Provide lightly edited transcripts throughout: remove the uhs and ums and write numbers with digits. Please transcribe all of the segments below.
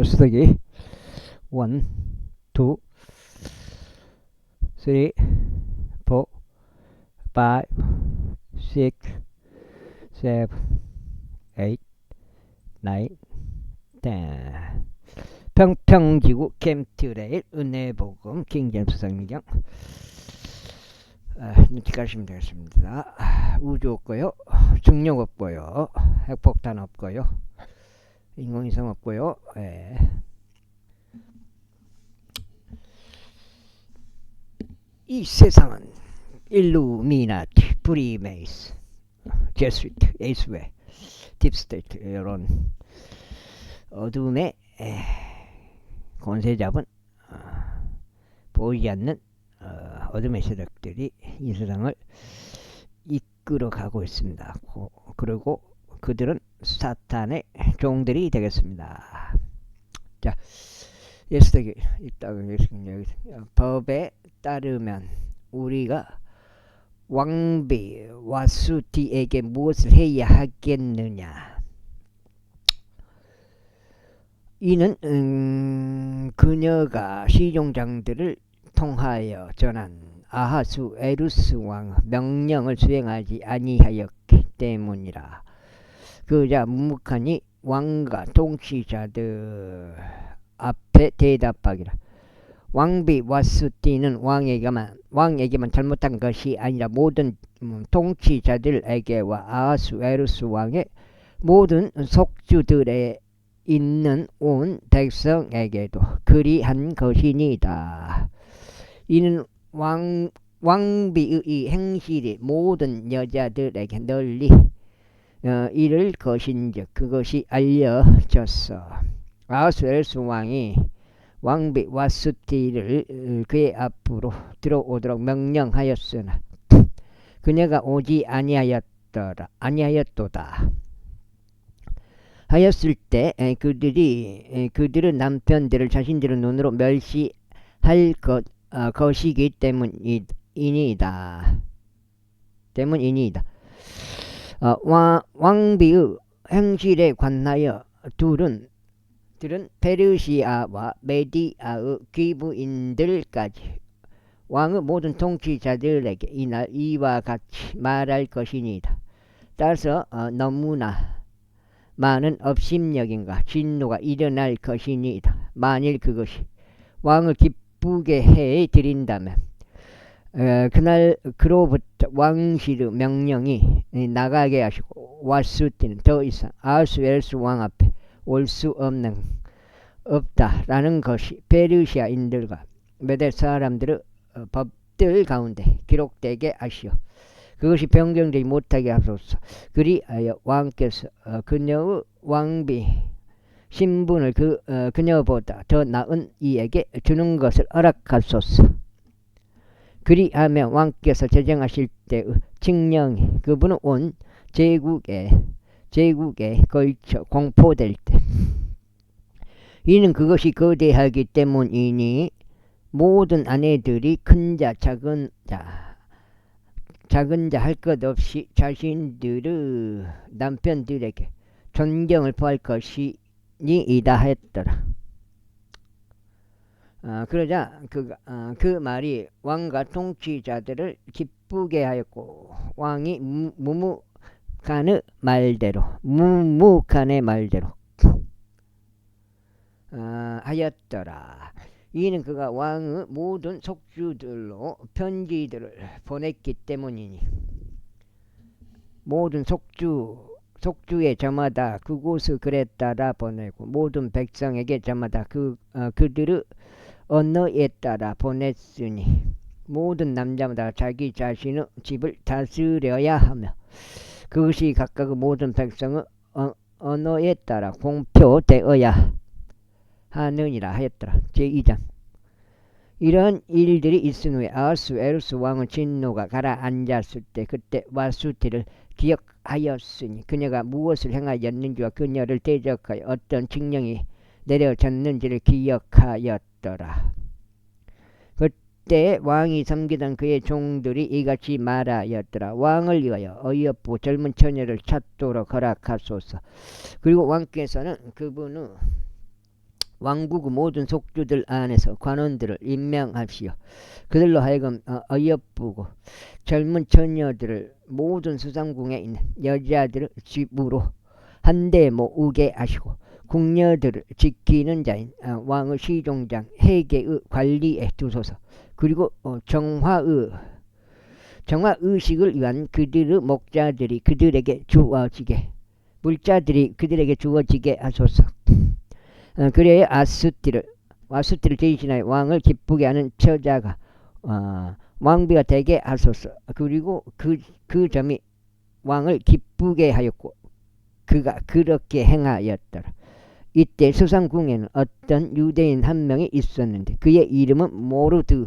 수덕이 1, 2, 3, 4, 5, 6, 7, 8, 9, 10. 평평지구 캠트레일 은혜복음 킹잼수성경. 눈치 가시면 되겠습니다. 우주 없고요, 중력 없고요, 핵폭탄 없고요, 인공위성 없고요. 이 세상은 일루미나티, 프리메이스, 제스위트, 에이스웨, 딥스테이트 이런 어둠의 권세 잡은 보이지 않는 어둠의 세력들이 이 세상을 이끌어가고 있습니다. 그리고 그들은 사탄의 종들이 되겠습니다. 자, 예수되기 있다고 법에 따르면 우리가 왕비 와수티에게 무엇을 해야 하겠느냐? 이는 그녀가 시종장들을 통하여 전한 아하수 에루스 왕 명령을 수행하지 아니하였기 때문이라. 그자 묵묵하니 왕과 통치자들 앞에 대답하기라. 왕비 와수티는 왕에게만 잘못한 것이 아니라 모든 통치자들에게와 아하수 에루스 왕의 모든 속주들에 있는 온 백성에게도 그리한 것이니이다. 이는 왕비의 행실이 모든 여자들에게 널리 이를 것인즉 그것이 알려졌어. 아하수에루스 왕이 왕비 와수티를 그의 앞으로 들어오도록 명령하였으나 그녀가 오지 아니하였도다. 하였을 때 그들은 남편들을 자신들의 눈으로 멸시할 것이기 때문이다. 왕비의 행실에 관하여 들은 페르시아와 메디아의 귀부인들까지 왕의 모든 통치자들에게 이날 이와 같이 말할 것이니이다. 따라서 너무나 많은 업심여김과 진노가 일어날 것이니이다. 만일 그것이 왕을 기쁘게 해 드린다면 그날 그로부터 왕실의 명령이 나가게 하시고 와수티는 더 이상 아하수에루스 왕 앞에 올 수 없다라는 것이 페르시아인들과 메대 사람들의 법들 가운데 기록되게 하시오. 그것이 변경되지 못하게 하소서. 그리하여 왕께서 그녀의 왕비 신분을 그녀보다 더 나은 이에게 주는 것을 허락하소서. 그리하면 왕께서 제정하실 때의 칙령이 그분은 온 제국에 걸쳐 공포될 때 이는 그것이 거대하기 때문이니 모든 아내들이 큰 자 작은 자 할 것 없이 자신들의 남편들에게 존경을 표할 것이니이다 했더라. 그러자 그 말이 왕과 통치자들을 기쁘게 하였고 왕이 묵묵한의 말대로 하였더라. 이는 그가 왕의 모든 속주들로 편지들을 보냈기 때문이니 모든 속주의 저마다 그곳의 글에 따라 보내고 모든 백성에게 저마다 그들의 언어에 따라 보냈으니 모든 남자마다 자기 자신의 집을 다스려야 하며 그것이 각각의 모든 백성의 언어에 따라 공표되어야 하느니라 하였더라. 제2장. 이런 일들이 있은 후에 아하수에루스 왕의 진노가 가라앉았을 때 그때 와수티를 기억하였으니 그녀가 무엇을 행하였는지와 그녀를 대적하여 어떤 칙령이 내려졌는지를 기억하였더라. 이때 왕이 섬기던 그의 종들이 이같이 말하였더라. 왕을 위하여 어이없고 젊은 처녀를 찾도록 허락하소서. 그리고 왕께서는 그분의 왕국의 모든 속주들 안에서 관원들을 임명하시어 그들로 하여금 어이없고 젊은 처녀들을 모든 수상궁에 있는 여자들의 집으로 한데 모으게 하시고 궁녀들을 지키는 자인 왕의 시종장 해계의 관리에 두소서. 그리고 정화의식을 위한 그들의 목자들이 그들에게 주어지게 물자들이 그들에게 주어지게 하소서. 그래야 와수티를 대신하여 왕을 기쁘게 하는 처자가 왕비가 되게 하소서. 그리고 그 점이 왕을 기쁘게 하였고 그가 그렇게 행하였더라. 이때 수상궁에는 어떤 유대인 한 명이 있었는데 그의 이름은 모르드.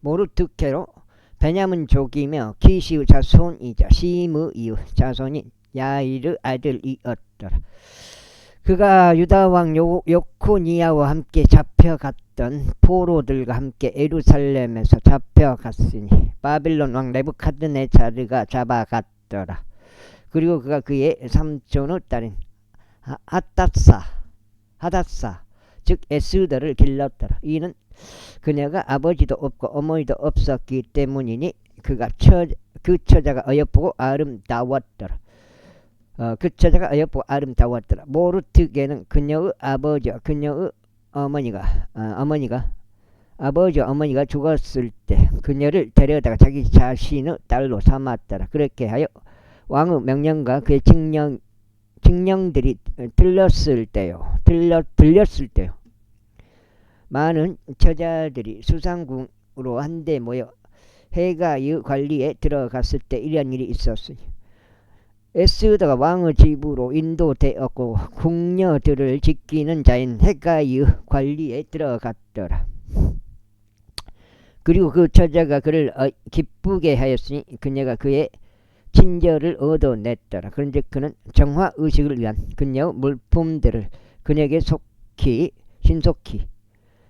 모르드케로 베냐민족이며 키시의 자손이자 시므의 자손인 야일의 아들이었더라. 그가 유다왕 요코니아와 함께 잡혀갔던 포로들과 함께 예루살렘에서 잡혀갔으니 바빌론 왕 네부카드네자르가 잡아갔더라. 그리고 그가 그의 삼촌의 딸인 하닷사 즉 에스더를 길렀더라. 이는 그녀가 아버지도 없고 어머니도 없었기 때문이니 그 처자가 어여쁘고 아름다웠더라. 그 처자가 어여쁘고 아름다웠더라. 모르드게는 그녀의 아버지와 그녀의 어머니가 아버지와 어머니가 죽었을 때 그녀를 데려다가 자기 자신의 딸로 삼았더라. 그렇게 하여 왕의 명령과 그의 칙령들이 들렸을 때요 많은 처자들이 수상궁으로 한데 모여 해가의 관리에 들어갔을 때 이런 일이 있었으니 에스더가 왕의 집으로 인도되었고 궁녀들을 지키는 자인 해가의 관리에 들어갔더라. 그리고 그 처자가 그를 기쁘게 하였으니 그녀가 그의 친절을 얻어냈더라. 그런즉 그는 정화의식을 위한 그녀의 물품들을 그녀에게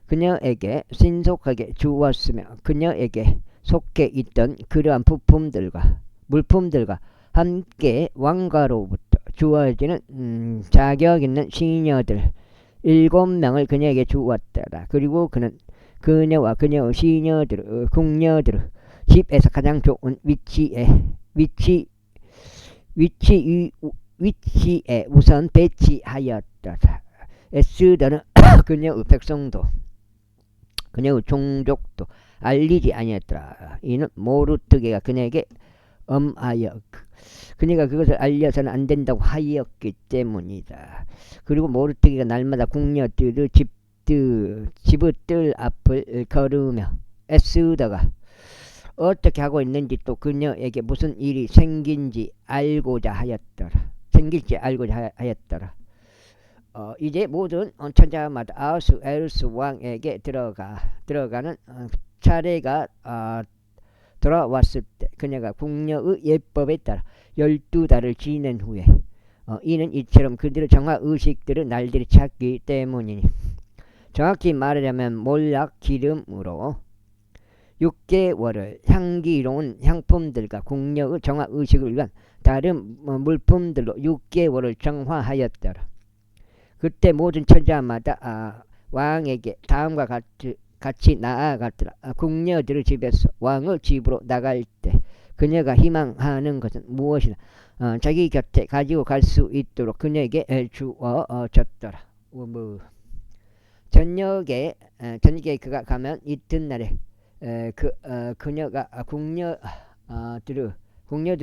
그녀에게 신속하게 주었으며 그녀에게 속해 있던 그러한 물품들과 함께 왕가로부터 주어지는 자격 있는 시녀들 7명을 그녀에게 주었더라. 그리고 그는 그녀와 그녀의 궁녀들을 집에서 가장 좋은 위치에 우선 배치하였더라. 에스더는 그녀의 백성도 그녀의 종족도 알리지 아니었더라. 이는 모르드게가 그녀에게 엄하여 그녀가 그것을 알려서는 안 된다고 하였기 때문이다. 그리고 모르드게가 날마다 궁녀들의 집의 뜰 앞을 걸으며 에스더가 어떻게 하고 있는지 또 그녀에게 무슨 일이 생길지 알고자 하였더라. 이제 모든 천자마다 아하수에루스 왕에게 들어가는 차례가 돌아왔을 때 그녀가 궁녀의 예법에 따라 12달을 지낸 후에 이는 이처럼 그들의 정화의식들을 날들이 찾기 때문이니 정확히 말하자면 몰약 기름으로 6개월을 향기로운 향품들과 궁녀의 정화의식을 위한 다른 물품들로 6개월을 정화하였더라. 그때 모든 천자마다 왕에게 다음과 같이 나아갔더라. 궁녀들의 집에서 왕의 집으로 나갈 때 그녀가 희망하는 것은 무엇이나 자기 곁에 가지고 갈 수 있도록 그녀에게 주어졌더라. 저녁에 그가 가면 이튿날에 그녀가 궁녀들을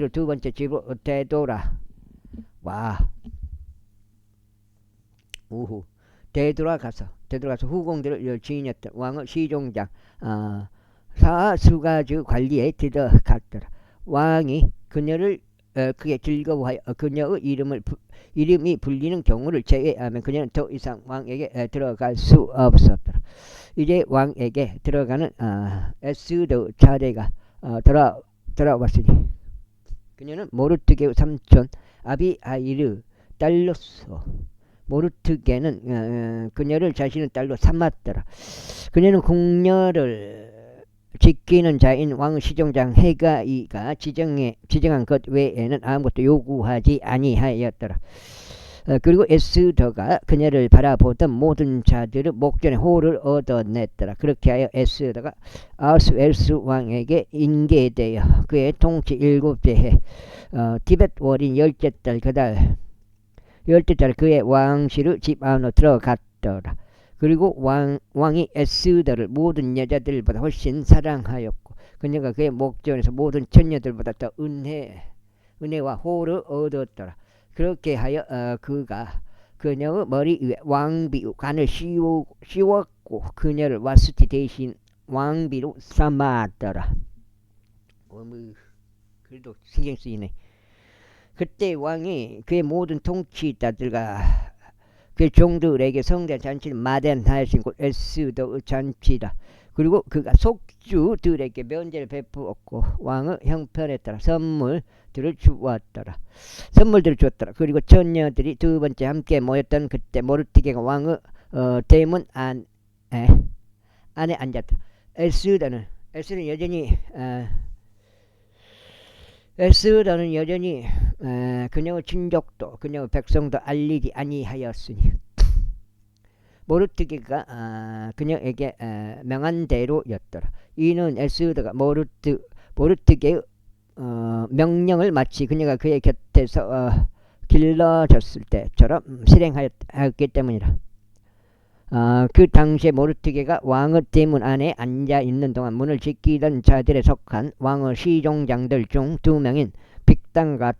두 번째 집으로 되돌아와 오후 되돌아가서 후궁들을 지녔던 왕의 시종장 사수가주 관리에 들어갔더라. 왕이 그녀를 크게 즐거워하여 그녀의 이름이 불리는 경우를 제외하면 그녀는 더 이상 왕에게 들어갈 수 없었더라. 이제 왕에게 들어가는 에스더 차례가 돌아왔으니 그녀는 모르트게의 삼촌 아비하일의 딸로서 모르트게는 그녀를 자신의 딸로 삼았더라. 그녀는 궁녀를 지키는 자인 왕 시종장 헤가이가 지정한 것 외에는 아무것도 요구하지 아니하였더라. 그리고 에스더가 그녀를 바라보던 모든 자들의 목전에 호를 얻어냈더라. 그렇게 하여 에스더가 아스웨르스 왕에게 인계되어 그의 통치 7째 해 티벳 월인 10째 달 그달 10째 달 그의 왕실의 집 안으로 들어갔더라. 그리고 왕이 에스더를 모든 여자들보다 훨씬 사랑하였고 그녀가 그의 목전에서 모든 처녀들보다 더 은혜와 호를 얻었더라. 그렇게 하여 그가 그녀의 머리 위에 왕비의 관을 씌웠고 그녀를 와스티 대신 왕비로 삼았더라. 그래도 신경 쓰이네. 그때 왕이 그의 모든 통치자들과 그 종들에게 성대 잔치를 마련하신 곳 에스더의 잔치다. 그리고 그가 속주들에게 면제를 베푸었고 왕의 형편에 따라 선물들을 주었더라. 그리고 처녀들이 두 번째 함께 모였던 그때 모르드게가 왕의 대문 안에 앉았다. 에스더는 여전히 그녀의 친족도 그녀의 백성도 알리지 아니하였으니 모르드게가 그녀에게 명한 대로였더라. 이는 에스더가 모르드게의 명령을 마치 그녀가 그의 곁에서 길러졌을 때처럼 실행하였기 때문이라. 그 당시에 모르드게가 왕의 대문 안에 앉아 있는 동안 문을 지키던 자들에 속한 왕의 시종장들 중 2명인 빅단과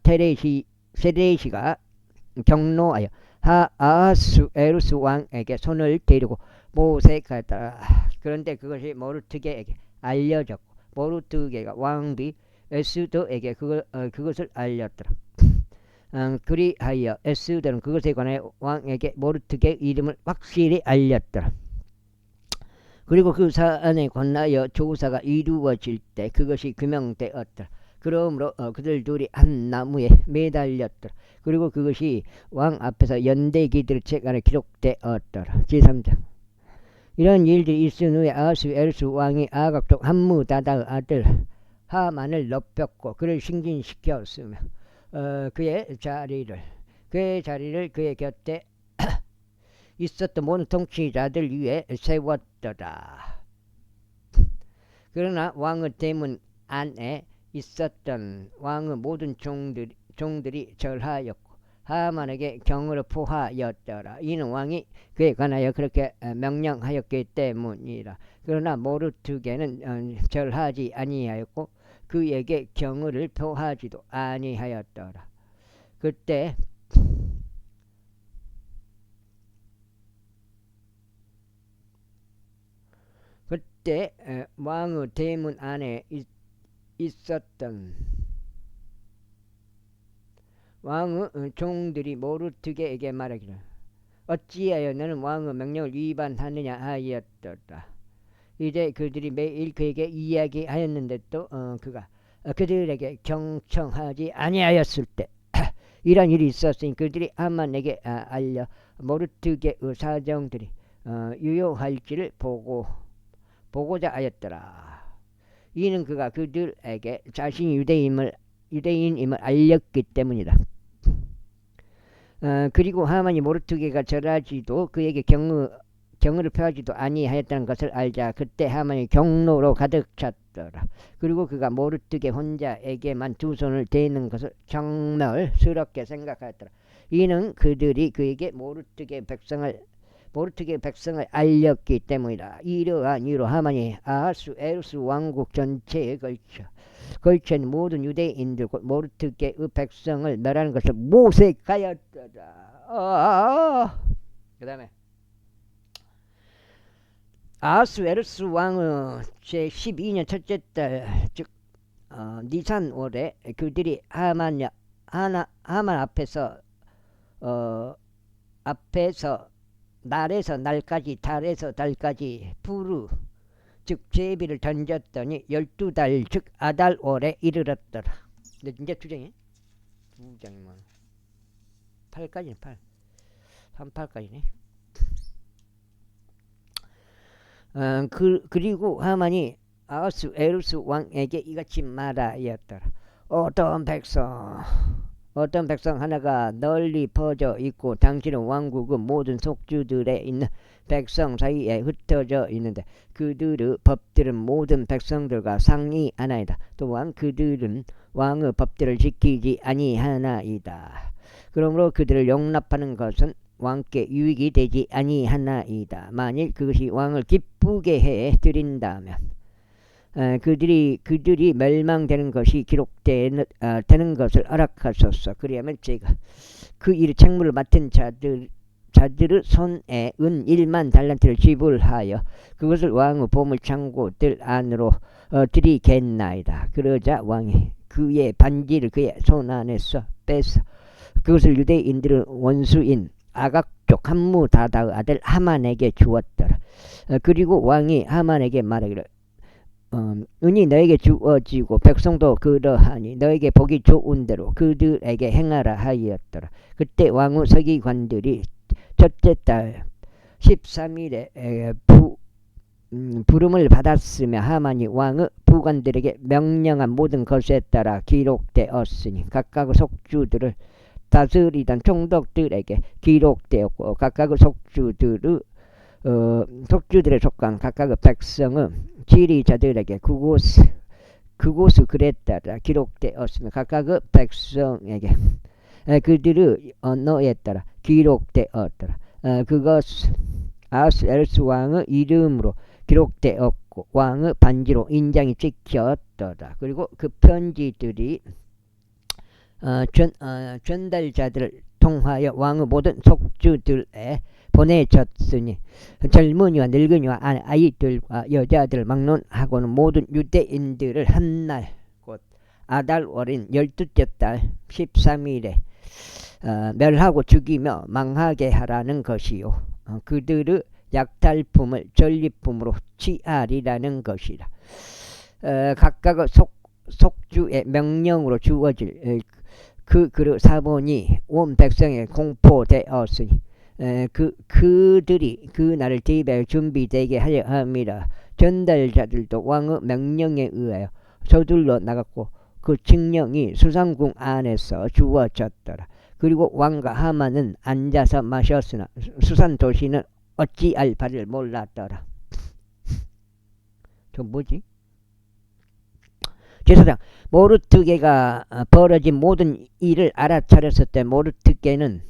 세레시가 경로하여 아하수에루스 왕에게 손을 대리고 모색하였다. 그런데 그것이 모르드게에게 알려졌고 모르드게가 왕비 에스더에게 그것을 알렸더라. 그리하여 에스더는 그것에 관해 왕에게 모르드게의 이름을 확실히 알렸더라. 그리고 그 사안에 관하여 조사가 이루어질 때 그것이 규명되었더라. 그러므로 그들 둘이 한 나무에 매달렸더라. 그리고 그것이 왕 앞에서 연대기들 책 안에 기록되었더라. 제3장. 이런 일들이 있은 후에 아하수에루스 왕이 아각 족 함무다다의 아들 하만을 높였고 그를 승진시켰으며 그의 자리를 그의 곁에 있었던 모든 통치자들 위에 세웠더라. 그러나 왕의 대문 안에 있었던 왕의 모든 종들이 절하였고 하만에게 경으로 포하였더라. 이는 왕이 그에 관하여 그렇게 명령하였기 때문이라. 그러나 모르드게는 절하지 아니하였고 그에게 경의를 표하지도 아니하였더라. 그때 왕의 대문 안에 있었던 왕의 종들이 모르드게에게 말하기를 어찌하여 너는 왕의 명령을 위반하느냐 하였더라. 이제 그들이 매일 그에게 이야기하였는데 또 그가 그들에게 경청하지 아니하였을 때 이런 일이 있었으니 그들이 하만에게 알려 모르드게의 사정들이 유효할지를 보고자 하였더라. 이는 그가 그들에게 자신이 유대인임을 알렸기 때문이다. 그리고 하만이 모르드게가 절하지도 그에게 경의를 표하지도 아니하였다는 것을 알자 그때 하만이 경로로 가득 찼더라. 그리고 그가 모르드게 혼자에게만 두 손을 대는 것을 정말스럽게 생각하였더라. 이는 그들이 그에게 모르드게 백성을 알렸기 때문이다. 이러한 이유로 하만이 아하수에루스 왕국 전체에 걸쳐 모든 유대인들 곧 모르드게의 백성을 멸하는 것을 모색하였더라. 그 다음에 아하수에루스 왕의 제12년 첫째 달 즉 니산월에 그들이 하만 앞에서 날에서 날까지 달에서 달까지 부르 즉 제비를 던졌더니 12달 즉 아달월에 이르렀더라. 근데 이제 두 장이 두 장이면 8까지네 8 38까지네. 그리고 하만이 아하스 에루스 왕에게 이같이 말하였더라. 어떤 백성 하나가 널리 퍼져 있고 당신은 왕국의 모든 속주들에 있는 백성 사이에 흩어져 있는데 그들의 법들은 모든 백성들과 상이하나이다. 또한 그들은 왕의 법들을 지키지 아니하나이다. 그러므로 그들을 용납하는 것은 왕께 유익이 되지 아니하나이다. 만일 그것이 왕을 기쁘게 해 드린다면 그들이 멸망되는 것이 기록되는 되는 것을 허락하소서. 그리하면 제가 그 일의 책무를 맡은 자들의 손에 은 1만 달란트를 지불하여 그것을 왕의 보물 창고들 안으로 드리겠나이다. 그러자 왕이 그의 반지를 그의 손 안에서 빼서 그것을 유대인들의 원수인 아각족 함무다다의 아들 하만에게 주었더라. 그리고 왕이 하만에게 말하기를 은이 너에게 주어지고 백성도 그러하니 너에게 보기 좋은 대로 그들에게 행하라 하였더라. 그때 왕의 서기관들이 첫째 달 13일에 부름을 받았으며 하만이 왕의 부관들에게 명령한 모든 것에 따라 기록되었으니 각각의 속주들을 다스리던 총독들에게 기록되었고 각각의 속주들에 속한 각각의 백성의 지리자들에게 그곳의 글에 따라 기록되었으며 각각의 백성에게 그들의 언어에 따라 기록되었더라. 그것은 아하스에루스 왕의 이름으로 기록되었고 왕의 반지로 인장이 찍혔더라. 그리고 그 편지들이 전달자들을 통하여 왕의 모든 속주들에 보내졌으니 젊은이와 늙은이와 아이들과 여자들을 막론하고는 모든 유대인들을 한날 곧 아달월인 12째 달 13일에 멸하고 죽이며 망하게 하라는 것이요 그들의 약탈품을 전리품으로 취하리라는 것이라. 각각의 속주의 명령으로 주어질 그 사본이 온 백성에 공포되었으니 그들이 그 날을 대비하여 준비되게 하려 함이라. 전달자들도 왕의 명령에 의하여 서둘러 나갔고 그 칙령이 수상궁 안에서 주어졌더라. 그리고 왕과 하만은 앉아서 마셨으나 수산 도시는 어찌할 바를 몰랐더라. 저 뭐지? 제사장 모르드게가 벌어진 모든 일을 알아차렸을 때 모르드게는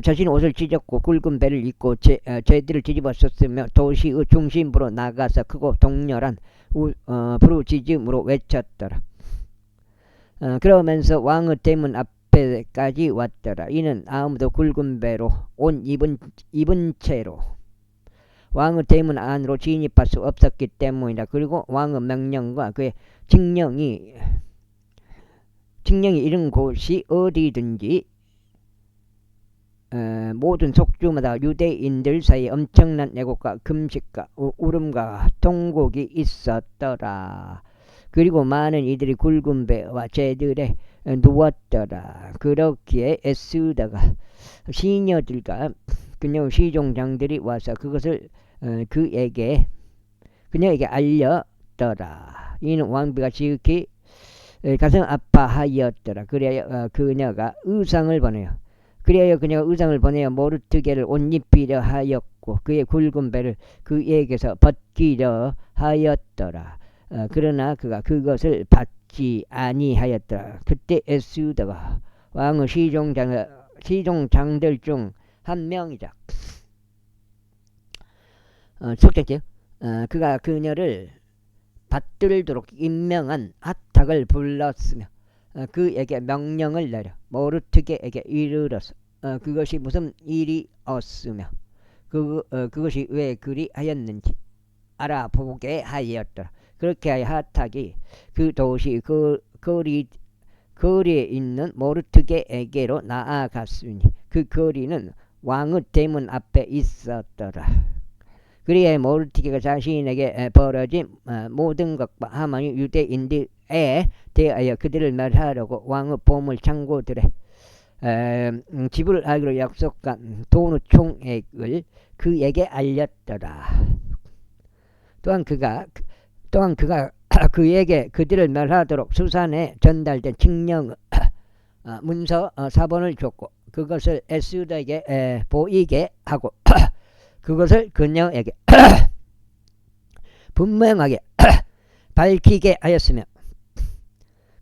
자신의 옷을 찢었고 굵은 배를 입고 제들을 뒤집어 썼으며 도시의 중심부로 나가서 크고 동렬한 부르짖음으로 외쳤더라. 그러면서 왕의 대문 앞에까지 왔더라. 이는 아무도 굵은 배로 옷 입은 채로 왕의 대문 안으로 진입할 수 없었기 때문이다. 그리고 왕의 명령과 그의 칙령이 이른 곳이 어디든지 모든 속주마다 유대인들 사이에 엄청난 애곡과 금식과 울음과 통곡이 있었더라. 그리고 많은 이들이 굵은 배와 제들에 누웠더라. 그렇기에 에스더가 시녀들과 그녀의 시종장들이 와서 그것을 그녀에게 알렸더라. 이는 왕비가 지극히 가슴 아파하였더라. 그래야 그녀가 의상을 보내어 모르드게를 옷 입히려 하였고 그의 굵은 배를 그에게서 벗기려 하였더라. 그러나 그가 그것을 받지 아니하였더라. 그때 에스더가 왕의 시종장들 중 한 명이자 속죄죄 그가 그녀를 받들도록 임명한 하탁을 불렀으며 그에게 명령을 내려 모르드게에게 이르러서 그것이 무슨 일이었으며 그것이 왜 그리하였는지 알아보게 하였더라. 그렇게 하여 하탁이 그 도시 거리에 있는 모르드게에게로 나아갔으니 그 거리는 왕의 대문 앞에 있었더라. 그리하여 모르드게가 자신에게 벌어진 모든 것과 하만이 유대인들에 대하여 그들을 멸하려고 왕의 보물 창고들에 지불하기로 약속한 돈 총액을 그에게 알렸더라. 또한 그가 그에게 그들을 멸하도록 수산에 전달된 칙령 문서 사본을 줬고 그것을 에스더에게 보이게 하고 그것을 그녀에게 분명하게 밝히게 하였으며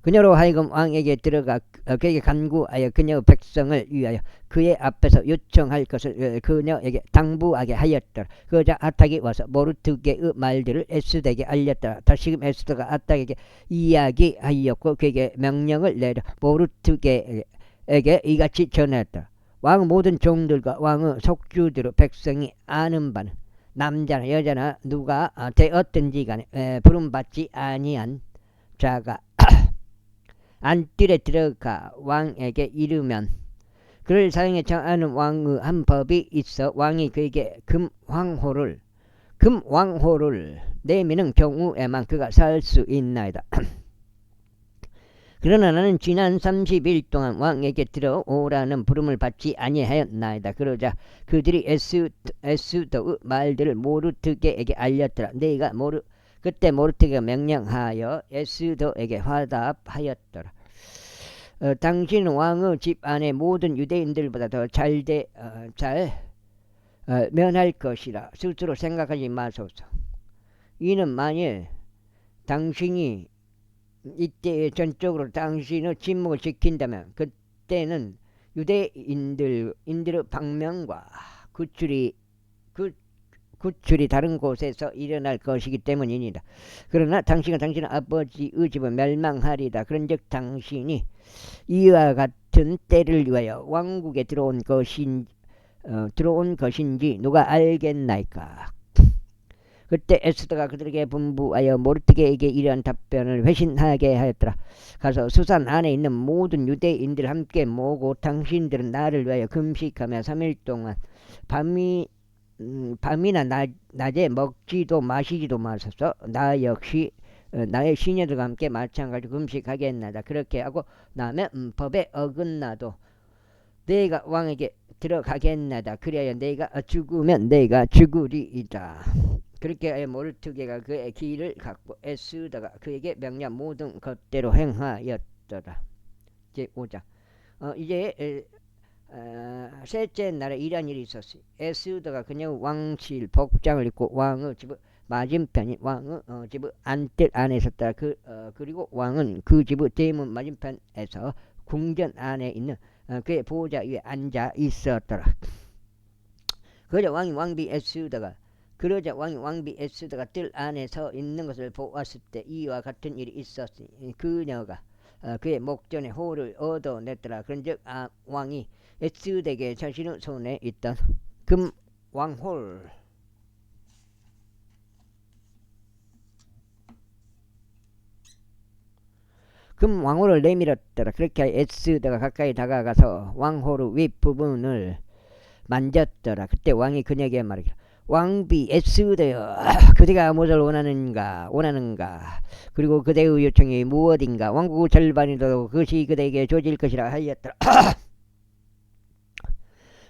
그녀로 하여금 왕에게 들어가 그에게 간구하여 그녀의 백성을 위하여 그의 앞에서 요청할 것을 그녀에게 당부하게 하였더라. 그러자 아탁이 와서 모르드게의 말들을 에스더에게 알렸더라. 다시금 에스더가 아탁에게 이야기하였고 그에게 명령을 내려 모르드게에게 이같이 전했더라. 왕의 모든 종들과 왕의 속주들의 백성이 아는 바는 남자나 여자나 누가 되었든지 간에 부름받지 아니한 자가 안뜰에 들어가 왕에게 이르면 그를 사형에 처하는 왕의 한 법이 있어 왕이 그에게 금왕호를 내미는 경우에만 그가 살 수 있나이다. 그러나 나는 지난 30일 동안 왕에게 들어오라는 부름을 받지 아니하였나이다. 그러자 그들이 에스더의 말들을 모르드게에게 알렸더라. 그때 모르드게가 명령하여 에스더에게 화답하였더라. 당신은 왕의 집 안에 모든 유대인들보다 더 잘 면할 것이라 스스로 생각하지 마소서. 이는 만일 당신이 이때 전적으로 당신의 침묵을 지킨다면 그때는 유대인들의 방명과 구출이 다른 곳에서 일어날 것이기 때문이니라. 그러나 당신과 당신의 아버지의 집은 멸망하리다. 그런즉 당신이 이와 같은 때를 위하여 왕국에 들어온 것인지 누가 알겠나이까. 그때 에스더가 그들에게 분부하여 모르드게에게 이러한 답변을 회신하게 하였더라. 가서 수산 안에 있는 모든 유대인들 함께 모으고 당신들은 나를 위하여 금식하며 3일 동안 밤이나 낮에 먹지도 마시지도 마소서. 나 역시 나의 시녀들과 함께 마찬가지로 금식하겠나이다. 그렇게 하고 나면 법에 어긋나도 내가 왕에게 들어가겠나이다. 그래야 내가 죽으면 내가 죽으리이다. 그렇게 하여 모르드게가 그의 길을 갖고 에스더가 그에게 명령 모든 것대로 행하였더라. 제5장. 이제 셋째 날에 이런 일이 있었어요. 에스더가 그녀의 왕실 복장을 입고 왕의 집의 맞은편인 왕의 집의 안뜰 안에 있었다. 그리고 왕은 그 집의 대문 맞은편에서 궁전 안에 있는 그의 보좌 위에 앉아 있었더라. 그러자 왕비 에스더가 뜰 안에 서 있는 것을 보았을 때 이와 같은 일이 있었으니 그녀가 그의 목전에 호를 얻어냈더라. 그런즉 왕이 에스더에게 자신의 손에 있던 금왕호를 내밀었더라. 그렇게 에스더가 가까이 다가가서 왕호의 윗부분을 만졌더라. 그때 왕이 그녀에게 말하기를 왕비 에스더여, 그대가 무엇을 원하는가 그리고 그대의 요청이 무엇인가. 왕국의 절반이라도 그것이 그대에게 주어질 것이라 하였더라.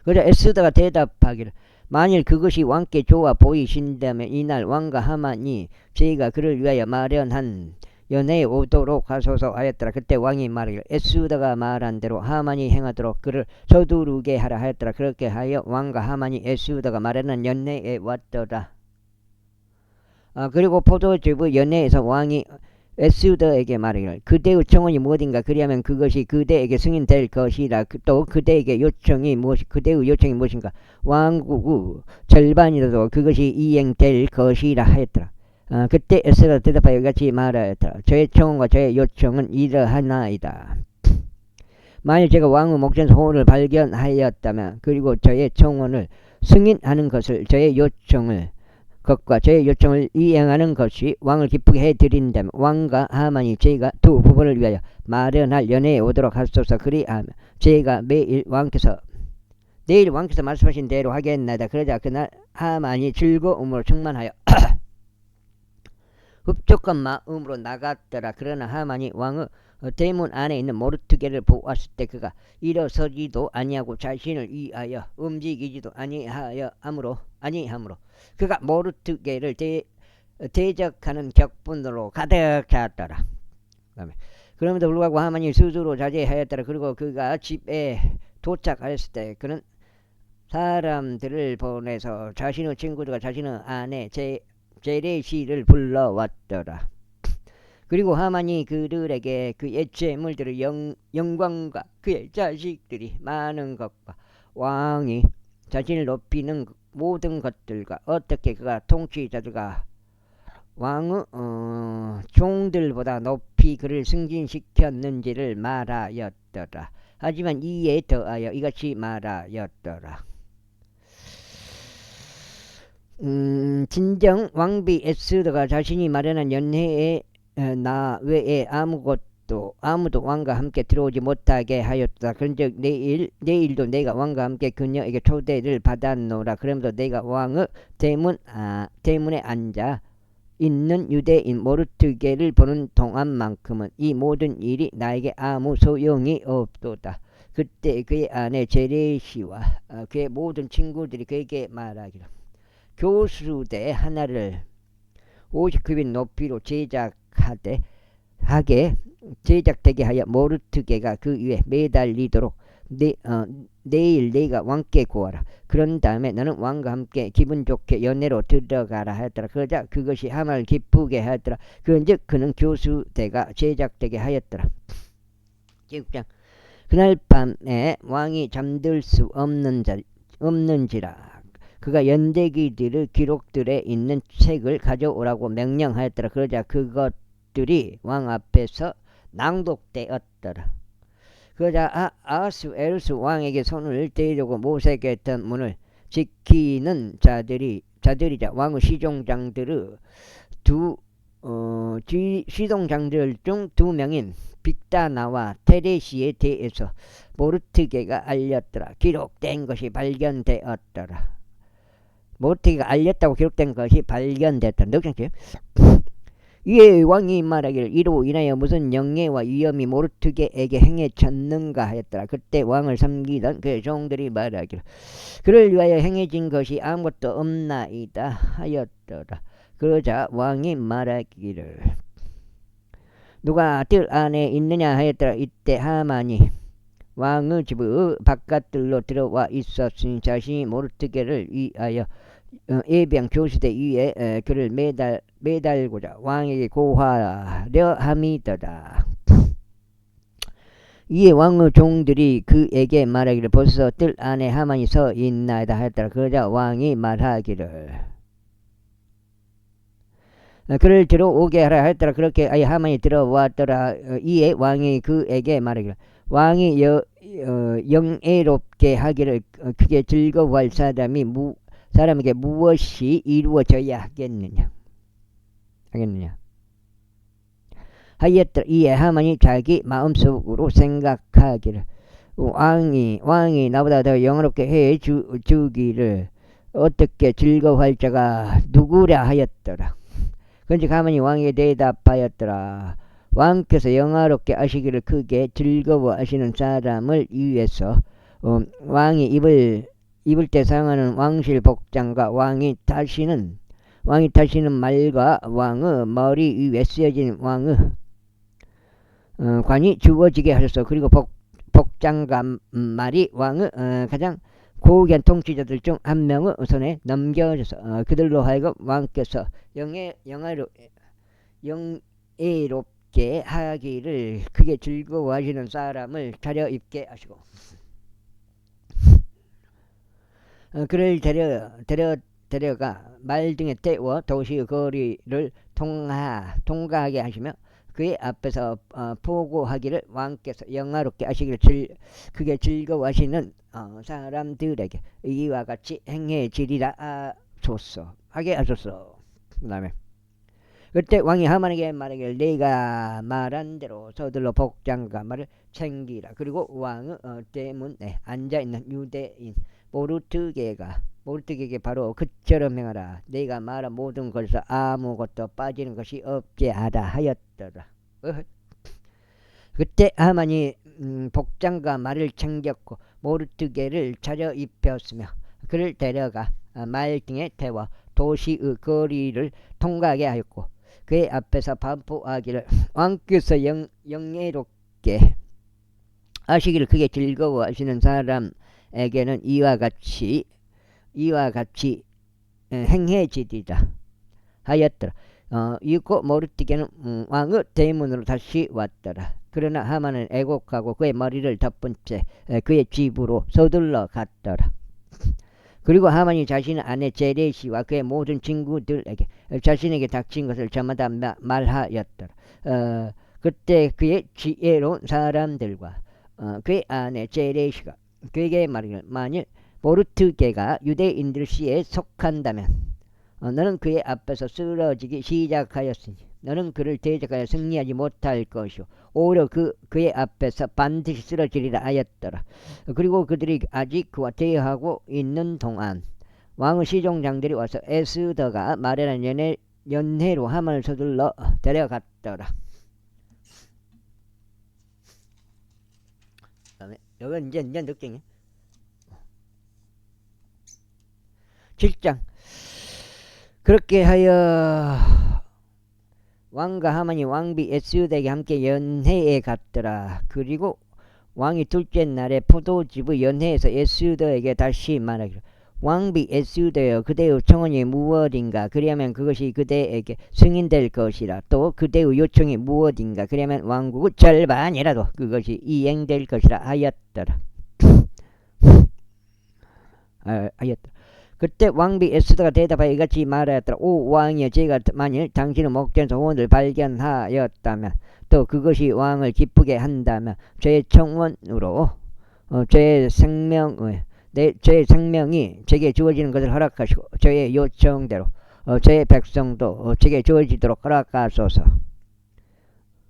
그러자 에스더가 대답하기를 만일 그것이 왕께 좋아 보이신다면 이날 왕과 하만이 저희가 그를 위하여 마련한 연회에 오도록 하소서 하였더라. 그때 왕이 말하기를 에스더가 말한 대로 하만이 행하도록 그를 서두르게 하라 하였더라. 그렇게 하여 왕과 하만이 에스더가 마련한 연회에 왔더라. 그리고 포도주의 연회에서 왕이 에스더에게 말하기를 그대의 청원이 무엇인가. 그리하면 그것이 그대에게 승인될 것이라. 또 그대의 요청이 무엇인가. 왕국의 절반이라도 그것이 이행될 것이라 하였더라. 그때 에스더가 대답하여 같이 말하였더라. 저의 청원과 저의 요청은 이러하나이다. 만일 제가 왕의 목전에서 호를 발견하였다면 그리고 저의 청원을 승인하는 것을 저의 요청을 이행하는 것이 왕을 기쁘게 해드린다면 왕과 하만이 저희가 두 부분을 위하여 마련할 연회에 오도록 하소서. 그리하면 저희가 매일 왕께서 내일 왕께서 말씀하신 대로 하겠나이다. 그러자 그날 하만이 즐거움으로 충만하여 흡족한 마음으로 나갔더라. 그러나 하만이 왕의 대문 안에 있는 모르드게를 보았을 때 그가 일어서지도 아니하고 자신을 위하여 움직이지도 아니하므로 그가 모르드게를 대적하는 격분으로 가득 찼더라. 그럼에도 불구하고 하만이 스스로 자제하였더라. 그리고 그가 집에 도착하였을 때 그는 사람들을 보내서 자신의 친구들과 자신의 아내 제레시를 불러왔더라. 그리고 하만이 그들에게 그의 재물들을 영광과 그의 자식들이 많은 것과 왕이 자신을 높이는 모든 것들과 어떻게 그가 통치자들과 왕의 종들보다 높이 그를 승진시켰는지를 말하였더라. 하지만 이에 더하여 이같이 말하였더라. 진정 왕비 에스더가 자신이 마련한 연회에 나 외에 아무도 왕과 함께 들어오지 못하게 하였다. 그런즉 내일도 내가 왕과 함께 그녀에게 초대를 받았노라. 그러면서 내가 왕의 대문에 앉아 있는 유대인 모르드게를 보는 동안만큼은 이 모든 일이 나에게 아무 소용이 없도다. 그때 그의 아내 제레시와 그의 모든 친구들이 그에게 말하기를 교수대 하나를 50규빗 높이로 제작되게 하여 모르드게가 그 위에 매달리도록 내일 내가 왕께 구하라. 그런 다음에 너는 왕과 함께 기분 좋게 연회로 들어가라 하였더라. 그러자 그것이 하만을 기쁘게 하였더라. 그런즉 그는 교수대가 제작되게 하였더라. 제6장 그날 밤에 왕이 잠들 수 없는지라 그가 연대기들의 기록들에 있는 책을 가져오라고 명령하였더라. 그러자 그것들이 왕 앞에서 낭독되었더라. 그러자 아하스에루스 왕에게 손을 떼려고 모색했던 문을 지키는 자들이자 왕의 시종장들의 시종장들 중 2명인 빅다나와 테레시에 대해서 모르드게가 알렸더라. 기록된 것이 발견되었더라. 모르드게가 알렸다고 기록된 것이 발견됐다. 너기상태요? 이에 왕이 말하기를 이로 인하여 무슨 영예와 위험이 모르드게에게 행해졌는가 하였더라. 그때 왕을 섬기던 그의 종들이 말하기를 그를 위하여 행해진 것이 아무것도 없나이다 하였더라. 그러자 왕이 말하기를 누가 뜰 안에 있느냐 하였더라. 이때 하만이 왕의 집의 바깥들로 들어와 있었으니 자신이 모르드게를 위하여 예병 교수대 위에 그를 매달고자 왕에게 고하려 함이더라. 이에 왕의 종들이 그에게 말하기를 벌써 뜰 안에 하만이 서 있나이다 하였더라. 그러자 왕이 말하기를 그를 들어오게 하라 하였더라. 그렇게 하만이 들어왔더라. 이에 왕이 그에게 말하기를 왕이 영예롭게 하기를 크게 즐거워할 사람에게 무엇이 이루어져야 하겠느냐 하였더라. 이에 하만이 자기 마음속으로 생각하기를 왕이 나보다 더 영화롭게 해 주기를 어떻게 즐거워할 자가 누구랴 하였더라. 그런즉 하만이 왕에게 대답하였더라. 왕께서 영화롭게 하시기를 크게 즐거워하시는 사람을 위해서 왕이 입을 때 사용하는 왕실 복장과 왕이 타시는 말과 왕의 머리 위에 쓰여진 왕의 관이 주어지게 하셨어. 그리고 복장과 말이 왕의 가장 고귀한 통치자들 중 한 명의 손에 넘겨져서 그들로 하여금 왕께서 영예롭게 하기를 크게 즐거워하시는 사람을 차려입게 하시고 그를 데려가 말 등에 태워 도시의 거리를 통과하게 하시며 그의 앞에서 보고하기를 왕께서 영화롭게 하시기를 크게 즐거워하시는 사람들에게 이와 같이 행해지리라 하게 하소서. 그 다음에 그때 왕이 하만에게 말하기를 내가 말한 대로 서둘러 복장과 말을 챙기라. 그리고 왕의 대문에 앉아있는 유대인 모르트게에게 바로 그처럼 행하라. 네가 말한 모든 것에서 아무것도 빠지는 것이 없게 하라 하였더라. 그때 하만이 복장과 말을 챙겼고 모르트게를 차려입혔으며 그를 데려가 말등에 태워 도시의 거리를 통과하게 하였고 그의 앞에서 반포하기를 왕께서 영예롭게 하시기를 그게 즐거워하시는 사람에게는 이와 같이 행해지리라 하였더라. 이윽고 모르트게는 왕의 대문으로 다시 왔더라. 그러나 하만은 애곡하고 그의 머리를 덮은 채 그의 집으로 서둘러 갔더라. 그리고 하만이 자신의 아내 제레시와 그의 모든 친구들에게 자신에게 닥친 것을 저마다 말하였더라. 그때 그의 지혜로운 사람들과 그의 아내 제레시가 그에게 말하기를 만일 모르트게가 유대인들 시에 속한다면 너는 그의 앞에서 쓰러지기 시작하였으니 너는 그를 대적하여 승리하지 못할 것이요 오히려 그의 앞에서 반드시 쓰러지리라 하였더라. 그리고 그들이 아직 그와 대화하고 있는 동안 왕의 시종장들이 와서 에스더가 마련한 연회로 하만을 서둘러 데려갔더라. 여기 이제 늦경이 7장. 그렇게 하여 왕과 하만이 왕비 에스더에게 함께 연회에 갔더라. 그리고 왕이 둘째 날에 포도즙의 연회에서 에스더에게 다시 말하기를 왕비 에스더여 그대의 청원이 무엇인가 그리하면 그것이 그대에게 승인될 것이라. 또 그대의 요청이 무엇인가 그리하면 왕국의 절반이라도 그것이 이행될 것이라 하였더라. 그때 왕비 에스더가 대답하여 이같이 말하였더라. 오 왕이여 제가 만일 당신의 목전에서 소원을 발견하였다면 또 그것이 왕을 기쁘게 한다면 제 청원으로 제 생명이 제게 주어지는 것을 허락하시고 저의 요청대로 저의 백성도 제게 주어지도록 허락하소서.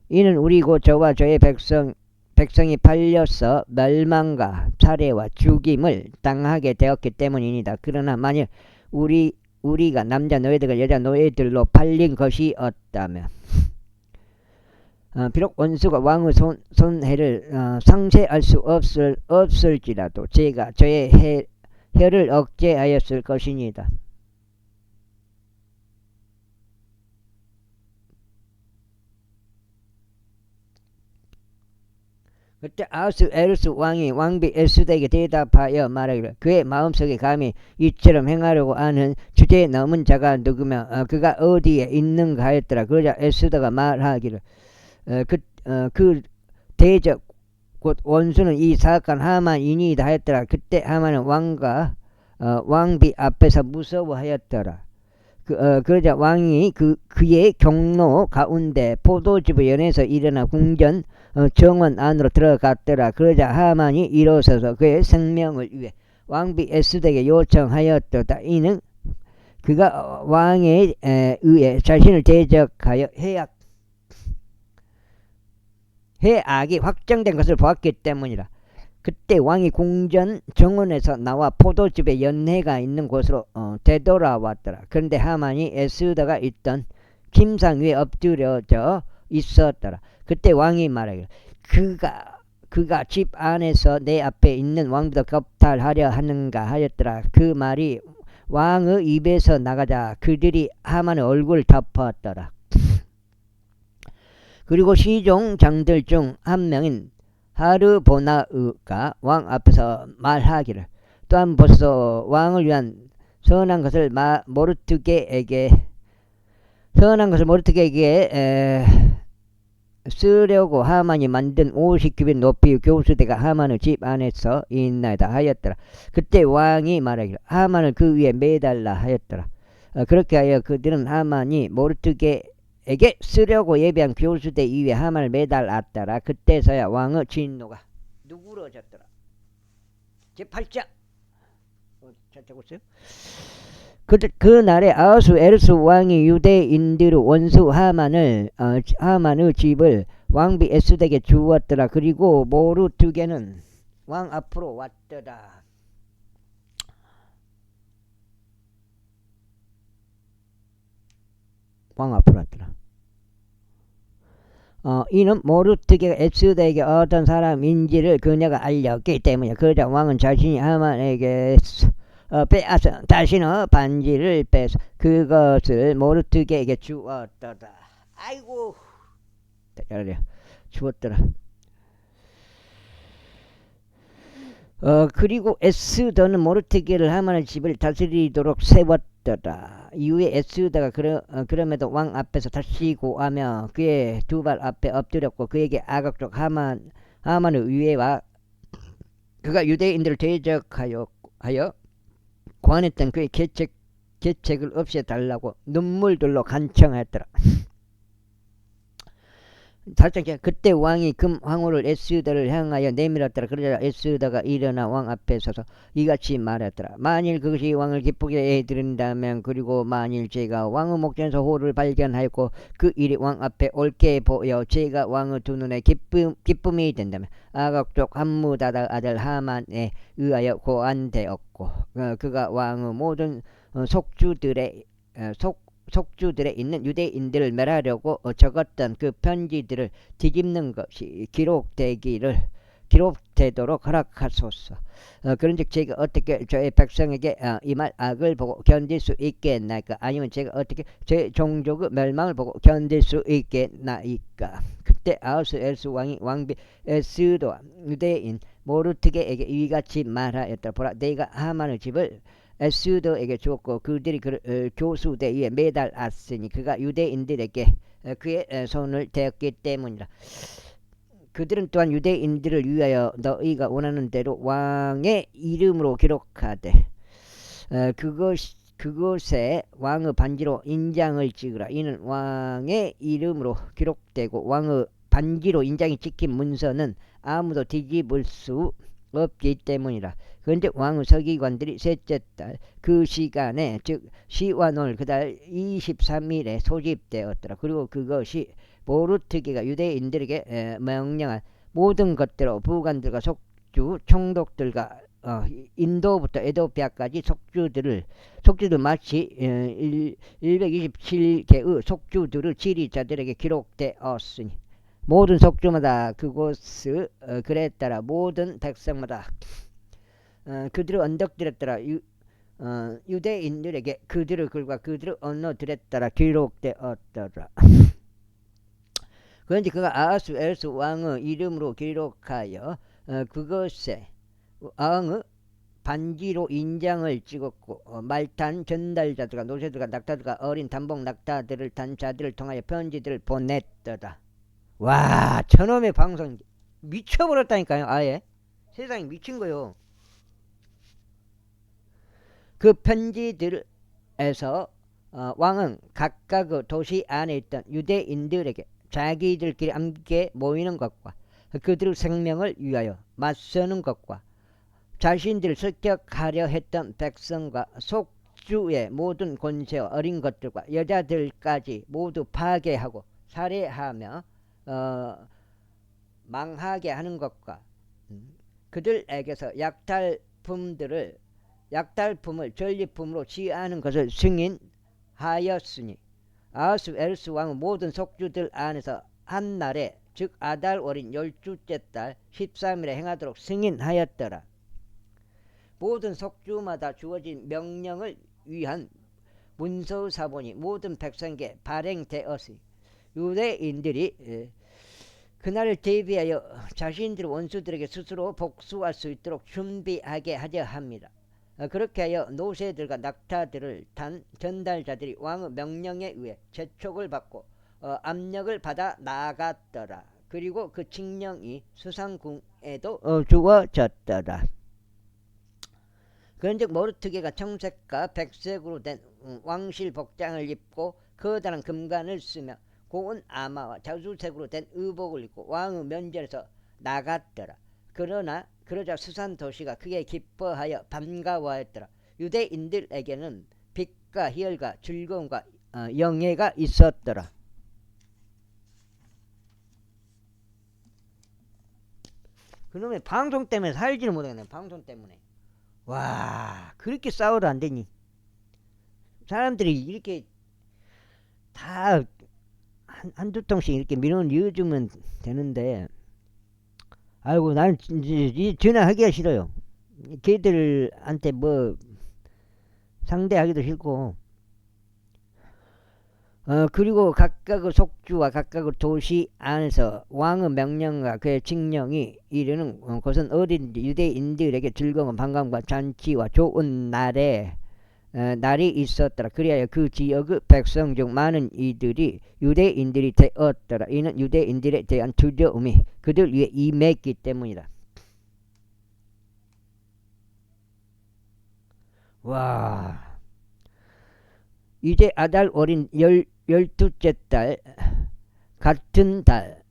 이는 우리 곧 저와 저의 백성이 팔려서 멸망과 살해와 죽임을 당하게 되었기 때문이니다. 그러나 만일 우리가 남자 노예들과 여자 노예들로 팔린 것이었다면 비록 원수가 왕의 손해를 상쇄할 수 없을지라도 제가 저의 혀를 억제하였을 것이니다. 그때 아하스에루스 왕이 왕비 에스더에게 대답하여 말하기를 그의 마음속에 감히 이처럼 행하려고 하는 주제에 넘은 자가 누구며 그가 어디에 있는가 하였더라. 그러자 에스더가 말하기를 그 대적 곧 원수는 이 사악한 하만이니이다 하였더라. 그때 하만은 왕비 앞에서 무서워하였더라. 그러자 왕이 그의 경로 가운데 포도즙의 연에서 일어나 궁전 정원 안으로 들어갔더라. 그러자 하만이 일어서서 그의 생명을 위해 왕비 에스더에게 요청하였도다. 이는 그가 왕에 의해 자신을 대적하여 해악이 확정된 것을 보았기 때문이라. 그때 왕이 궁전 정원에서 나와 포도즙의 연회가 있는 곳으로 되돌아왔더라. 그런데 하만이 에스더가 있던 침상 위에 엎드려져 있었더라. 그때 왕이 말하기를 그가 집 안에서 내 앞에 있는 왕보다 겁탈하려 하는가 하였더라. 그 말이 왕의 입에서 나가자 그들이 하만의 얼굴을 덮었더라. 그리고 시종장들 중 한 명인 하르보나의가 왕 앞에서 말하기를 또한 보소서 왕을 위한 선한 것을 모르트게에게 쓰려고 하만이 만든 50규빗 높이의 교수대가 하만의 집 안에서 있나이다 하였더라. 그때 왕이 말하기를 하만을 그 위에 매달라 하였더라. 그렇게 하여 그들은 하만이 모르트게에게 쓰려고 예비한 교수대 위에 하만을 매달았더라. 그때서야 왕의 진노가 누그러졌더라. 제8장 찾아보세요. 그 날에 아하스에루스 왕이 유대인들의 원수 하만의 집을 왕비 에스더에게 주었더라. 그리고 모르트게는 왕 앞으로 왔더라. 왕 앞으로 왔더라. 이는 모르드게가 에스더에게 어떤 사람인지를 그녀가 알렸기 때문이야. 그러자 왕은 자신이 하만에게 빼앗은 자신의 반지를 빼서 그것을 모르드게에게 주었더라. 아이고, 주었더라. 그리고 에스더는 모르드게를 하만의 집을 다스리도록 세웠더라. 이후에 에스더가 그럼에도 왕 앞에서 다시 고하며 그의 두 발 앞에 엎드렸고 그에게 아각족 하만의 의회와 그가 유대인들을 대적하여 고안했던 그의 계책을 없애달라고 눈물들로 간청하였더라. 그때 왕이 금 황후를 에스더를 향하여 내밀었더라. 그러자 에스더가 일어나 왕 앞에 서서 이같이 말했더라. 만일 그것이 왕을 기쁘게 해드린다면, 그리고 만일 제가 왕의 목전에서 호를 발견하였고 그 일이 왕 앞에 옳게 보여 제가 왕의 두 눈에 기쁨이 된다면, 아각족 함무다다 아들 하만에 의하여 고안되었고 그가 왕의 모든 속주들의 있는 유대인들을 멸하려고 적었던 그 편지들을 뒤집는 것이 기록되도록 허락하소서. 그런즉 제가 어떻게 저의 백성에게 임할 악을 보고 견딜 수 있겠나이까? 아니면 제가 어떻게 제 종족의 멸망을 보고 견딜 수 있겠나이까? 그때 아하스에르스 왕이 왕비 에스더와 유대인 모르드게에게 이같이 말하였다. 보라, 내가 하만의 집을 에스더에게 주었고 그들이 교수대 위에 매달았으니 그가 유대인들에게 그의 손을 대었기 때문이라. 그들은 또한 유대인들을 위하여 너희가 원하는 대로 왕의 이름으로 기록하되 그것에 왕의 반지로 인장을 찍으라. 이는 왕의 이름으로 기록되고 왕의 반지로 인장이 찍힌 문서는 아무도 뒤집을 수 없기 때문이라. 그런데 왕의 서기관들이 셋째 달 그 시간에, 즉 시완월 그달 23일에 소집되었더라. 그리고 그것이 모르드게가 유대인들에게 명령한 모든 것대로 부관들과 속주 총독들과 인도부터 에도피아까지 속주들 마치 127개의 속주들을 지리자들에게 기록되었으니 모든 속주마다 그곳을 그랬더라. 모든 백성마다 그들의 언덕들에 따라 유대인들에게 그들의 글과 그들의 언어들에 따라 기록되었더라. 그런데 그가 아하스에르스 왕의 이름으로 기록하여 그것에 왕의 반지로 인장을 찍었고 말탄 전달자들과 노새들과 낙타들과 어린 단복 낙타들을 탄 자들을 통하여 편지들을 보냈더라. 와, 저놈의 방송 미쳐버렸다니까요. 아예 세상이 미친 거요. 그 편지들에서 왕은 각각 그 도시 안에 있던 유대인들에게 자기들끼리 함께 모이는 것과 그들의 생명을 위하여 맞서는 것과 자신들을 습격하려 했던 백성과 속주의 모든 권세와 어린 것들과 여자들까지 모두 파괴하고 살해하며 망하게 하는 것과 그들에게서 약탈품을 전리품으로 취하는 것을 승인하였으니 아하스에르스 왕은 모든 속주들 안에서 한 날에, 즉 아달 월인 12째 달 13일에 행하도록 승인하였더라. 모든 속주마다 주어진 명령을 위한 문서사본이 모든 백성에게 발행되었으니 유대인들이 그날을 대비하여 자신들의 원수들에게 스스로 복수할 수 있도록 준비하게 하려 합니다. 그렇게 하여 노새들과 낙타들을 탄 전달자들이 왕의 명령에 의해 재촉을 받고 압력을 받아 나갔더라. 그리고 그 칙령이 수상궁에도 주어졌더라. 그런즉 모르드게가 청색과 백색으로 된 왕실 복장을 입고 커다란 금관을 쓰며 고운 아마와 자주색으로 된 의복을 입고 왕의 면전에서 나갔더라. 그러자 수산 도시가 크게 기뻐하여 반가워하였더라. 유대인들에게는 빛과 희열과 즐거움과 영예가 있었더라. 그놈의 방송 때문에 살지를 못하겠네. 방송 때문에. 와, 그렇게 싸워도 안 되니. 사람들이 이렇게 다 한두 통씩 이렇게 밀어주면 되는데, 아이고, 나는 이제 전화하기가 싫어요. 걔들한테 뭐 상대하기도 싫고, 그리고 각각의 속주와 각각의 도시 안에서 왕의 명령과 그의 칙령이 이르는 것은 어린지 유대인들에게 즐거운 반감과 잔치와 좋은 날이 있었더라. 그리하여 그 지역의 백성 중 많은 이들이 유대인들이 되었더라. 이는 유대인들에 대한 두려움이 그들 위에 임했기 때문이다. 와, 이제 아달 월인 12째 달 같은 달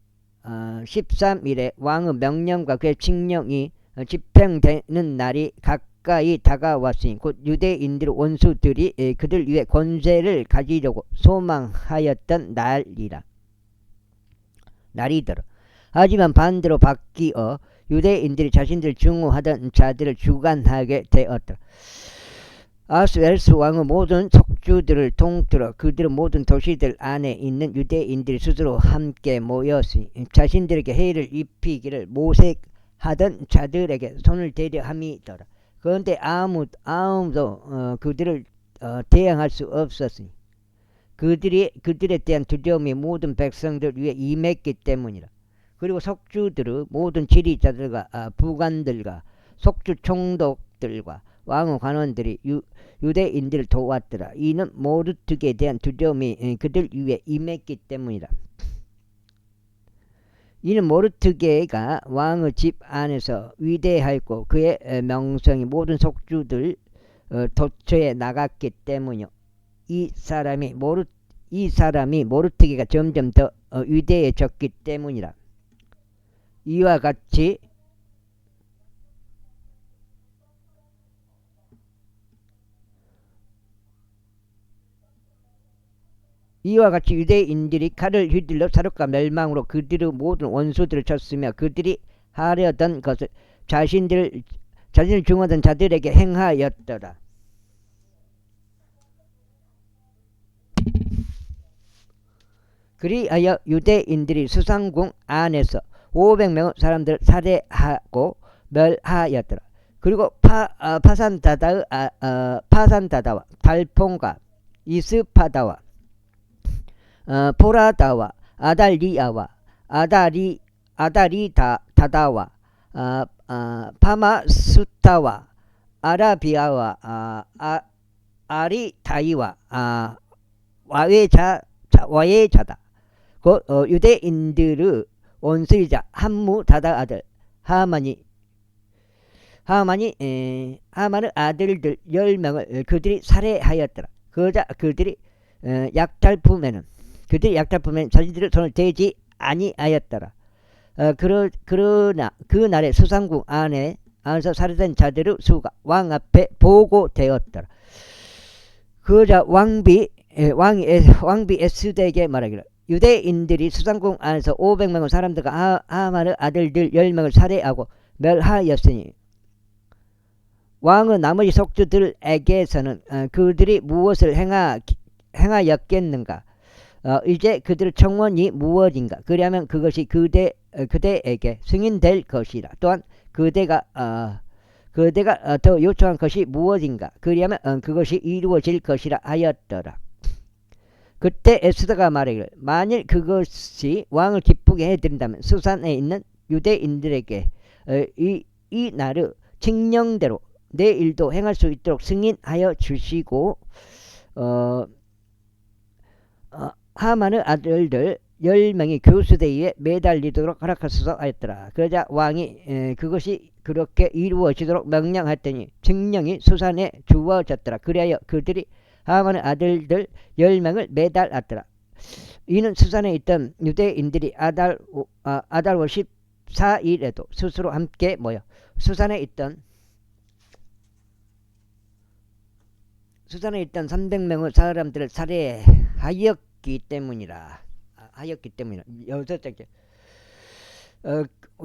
13일에 왕의 명령과 그의 칙령이 집행되는 날이 가까이 다가왔으니 곧 유대인들의 원수들이 그들 위해 권세를 가지려고 소망하였던 날이더라. 하지만 반대로 바뀌어 유대인들이 자신들 증오하던 자들을 주관하게 되었더라. 아스웨르스 왕은 모든 속주들을 통틀어 그들의 모든 도시들 안에 있는 유대인들이 스스로 함께 모였으니 자신들에게 해를 입히기를 모색하던 자들에게 손을 대려 함이더라. 그런데 아무도 그들을 대항할 수 없었으니 그들에 대한 두려움이 모든 백성들 위에 임했기 때문이라. 그리고 속주들의 모든 지리자들과 부관들과 속주 총독들과 왕의 관원들이 유대인들을 도왔더라. 이는 모르드게에 대한 두려움이 그들 위에 임했기 때문이다. 이는 모르드게가 왕의 집 안에서 위대하였고 그의 명성이 모든 속주들 도처에 나갔기 때문이요. 이 사람이 모르드게가 점점 더 위대해졌기 때문이다. 이와 같이 유대인들이 칼을 휘둘러 사륙과 멸망으로 그들의 모든 원수들을 쳤으며 그들이 하려던 것을 자신을 증오하던 자들에게 행하였더라. 그리하여 유대인들이 수상궁 안에서 500명의 사람들을 살해하고 멸하였더라. 그리고 파산다다와 달폰과 이스파다와 포라다와 아달리아와 아다리다다와 파마수타와 아라비아와 아리다이와 와예자다. 곧 유대인들의 원수이자 함무다다 아들 하만의 아들들 10명을 그들이 살해하였더라. 그들이 약탈품에는 자신들의 손을 대지 아니하였더라. 그러나 그날의 수상궁 안에서 살해된 자들의 수가 왕 앞에 보고되었더라. 그러자 왕비 에스더에게 말하기를 유대인들이 수상궁 안에서 500명의 사람들과 하만의 아들들 10명을 살해하고 멸하였으니 왕은 나머지 속주들에게서는 그들이 무엇을 행하였겠는가? 이제 그들의 청원이 무엇인가? 그리하면 그것이 그대에게 승인될 것이라. 또한 그대가 더 요청한 것이 무엇인가? 그리하면 그것이 이루어질 것이라 하였더라. 그때 에스더가 말하기를 만일 그것이 왕을 기쁘게 해드린다면 수산에 있는 유대인들에게 이 날의 칙령대로 내 일도 행할 수 있도록 승인하여 주시고 하만의 아들들 10명이 교수대에 매달리도록 허락하소서 하였더라. 그러자 왕이 그것이 그렇게 이루어지도록 명령하였더니 칙령이 수산에 주어졌더라. 그리하여 그들이 하만의 아들들 10명을 매달았더라. 이는 수산에 있던 유대인들이 아달월 14일에도 스스로 함께 모여 수산에 있던 300명의 사람들을 살해하였기 때문이라. 여섯째,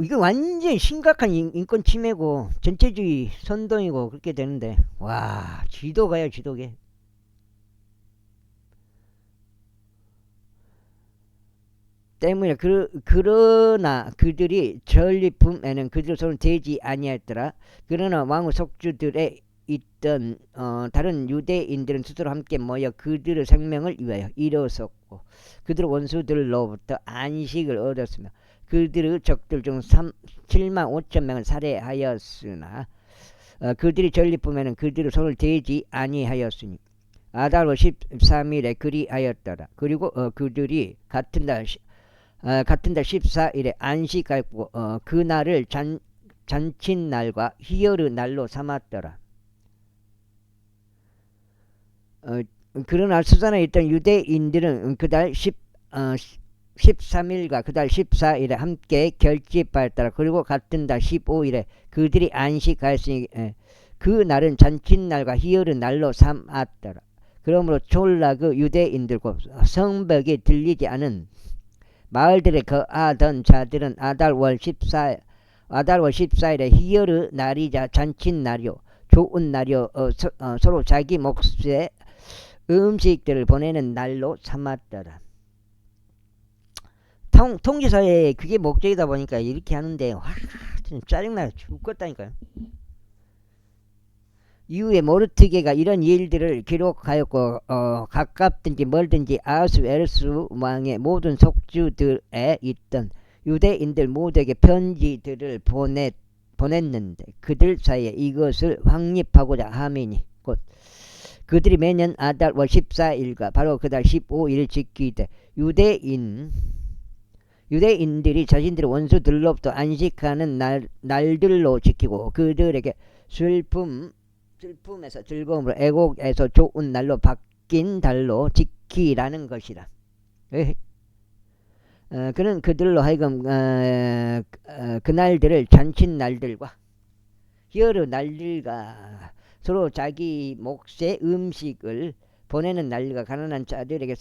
이거 완전 심각한 인권 침해고 전체주의 선동이고 그렇게 되는데, 와, 지도가요, 지도계. 때문에 그러나 그들이 전리품에는 그들 손을 대지 아니하였더라. 그러나 왕후 속주들에 있던 다른 유대인들은 스스로 함께 모여 그들의 생명을 위하여 일어섰고 그들의 원수들로부터 안식을 얻었으며 그들의 적들 중 7만 5천 명을 살해하였으나 그들이 전리품에는 그들의 손을 대지 아니하였으니 아달월 13일에 그리하였더라. 그리고 그들이 같은 달 14일에 안식하였고 그날을 잔칫날과 희열의 날로 삼았더라. 그러나 수산에 있던 유대인들은 그달 13일과 그달 14일에 함께 결집하였더라. 그리고 같은 달 15일에 그들이 안식하였으니 그날은 잔칫날과 희열의 날로 삼았더라. 그러므로 졸라 유대인들과 성벽이 들리지 않은 마을들에 거하던 자들은 아달월 14일에 희열의 날이자 잔칫날이요 좋은 날이요 서로 자기 몫의 음식들을 보내는 날로 삼았더라. 통지서에 그게 목적이다 보니까 이렇게 하는데 와 짜증나 죽겠다니까요. 이후에 모르트게가 이런 일들을 기록하였고 가깝든지 멀든지 아수에르스 왕의 모든 속주들에 있던 유대인들 모두에게 편지들을 보냈는데 그들 사이에 이것을 확립하고자 함이니 곧 그들이 매년 아달월 14일과 바로 그달 15일 지키되 유대인들이 자신들의 원수들로부터 안식하는 날들로 지키고 그들에게 슬픔에서 즐거움으로 애곡에서 좋은 날로 바뀐 달로 지키라는 것이라. 그는 그들로 하여금 그날들을 잔칫날들과 희열의 날들과 서로 자기 몫의 음식을 보내는 날과 가난한 자들에게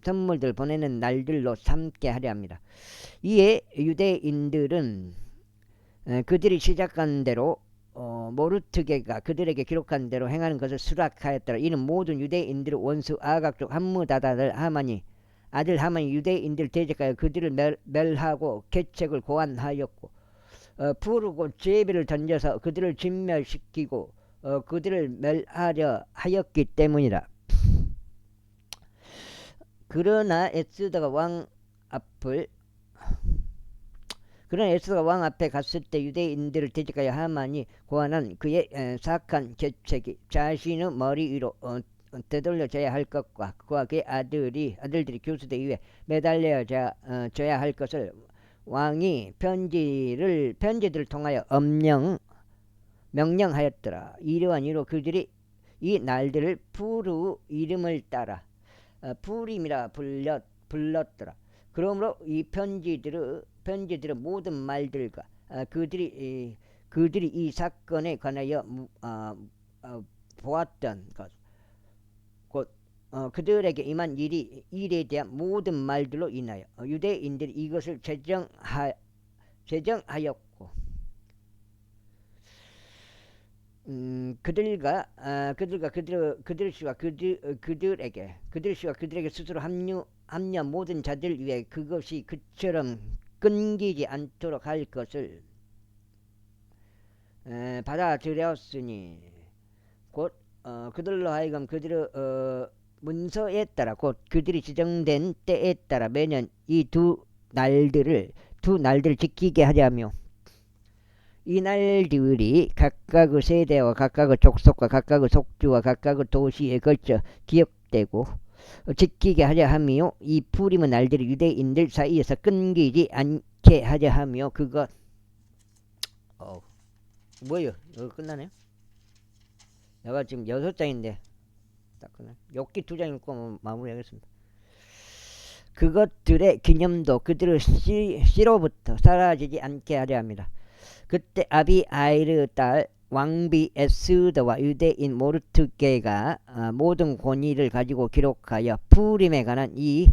선물들 보내는 날들로 삼게 하려 합니다. 이에 유대인들은 그들이 시작한 대로 모르트게가 그들에게 기록한 대로 행하는 것을 수락하였더라. 이는 모든 유대인들의 원수 아각 족 함므다다를 아들 하만이 유대인들 대적하여 그들을 멸하고 계책을 고안하였고 부르고 제비를 던져서 그들을 진멸시키고 그들을 멸하려 하였기 때문이라. 그러나 에스더가 왕 앞에 갔을 때 유대인들을 대적하여 하만이 고안한 그의 사악한 계책이 자신의 머리 위로 되돌려져야 할 것과 그와 그의 아들들이 교수대 위에 매달려져야 할 것을 왕이 편지들을 통하여 명령하였더라. 이러한 이로 그들이 이 날들을 푸르 이름을 따라 푸림이라 불렀더라. 그러므로 이 편지들의 모든 말들과 그들이 이 사건에 관하여 보았던 것, 곧 그들에게 임한 일에 대한 모든 말들로 인하여 유대인들이 이것을 제정하였고 그들과 그들에게 스스로 합류한 모든 자들 위해 그것이 그처럼 끊기지 않도록 할 것을 받아들였으니 곧 그들로 하여금 그들의 문서에 따라 곧 그들이 지정된 때에 따라 매년 이 두 날들을 지키게 하려며 이 날들이 각각의 세대와 각각의 족속과 각각의 속주와 각각의 도시에 걸쳐 기억되고 지키게 하려 하며 이 푸림의 날들이 유대인들 사이에서 끊기지 않게 하려 하며 그것 뭐요? 이거 끝나네요? 내가 지금 6장인데 딱 끝나. 욥기 2장 읽고 마무리하겠습니다. 그것들의 기념도 그들의 씨로부터 사라지지 않게 하려 합니다. 그때 아비아일의 딸 왕비 에스더와 유대인 모르트게가 모든 권위를 가지고 기록하여 푸림에 관한 이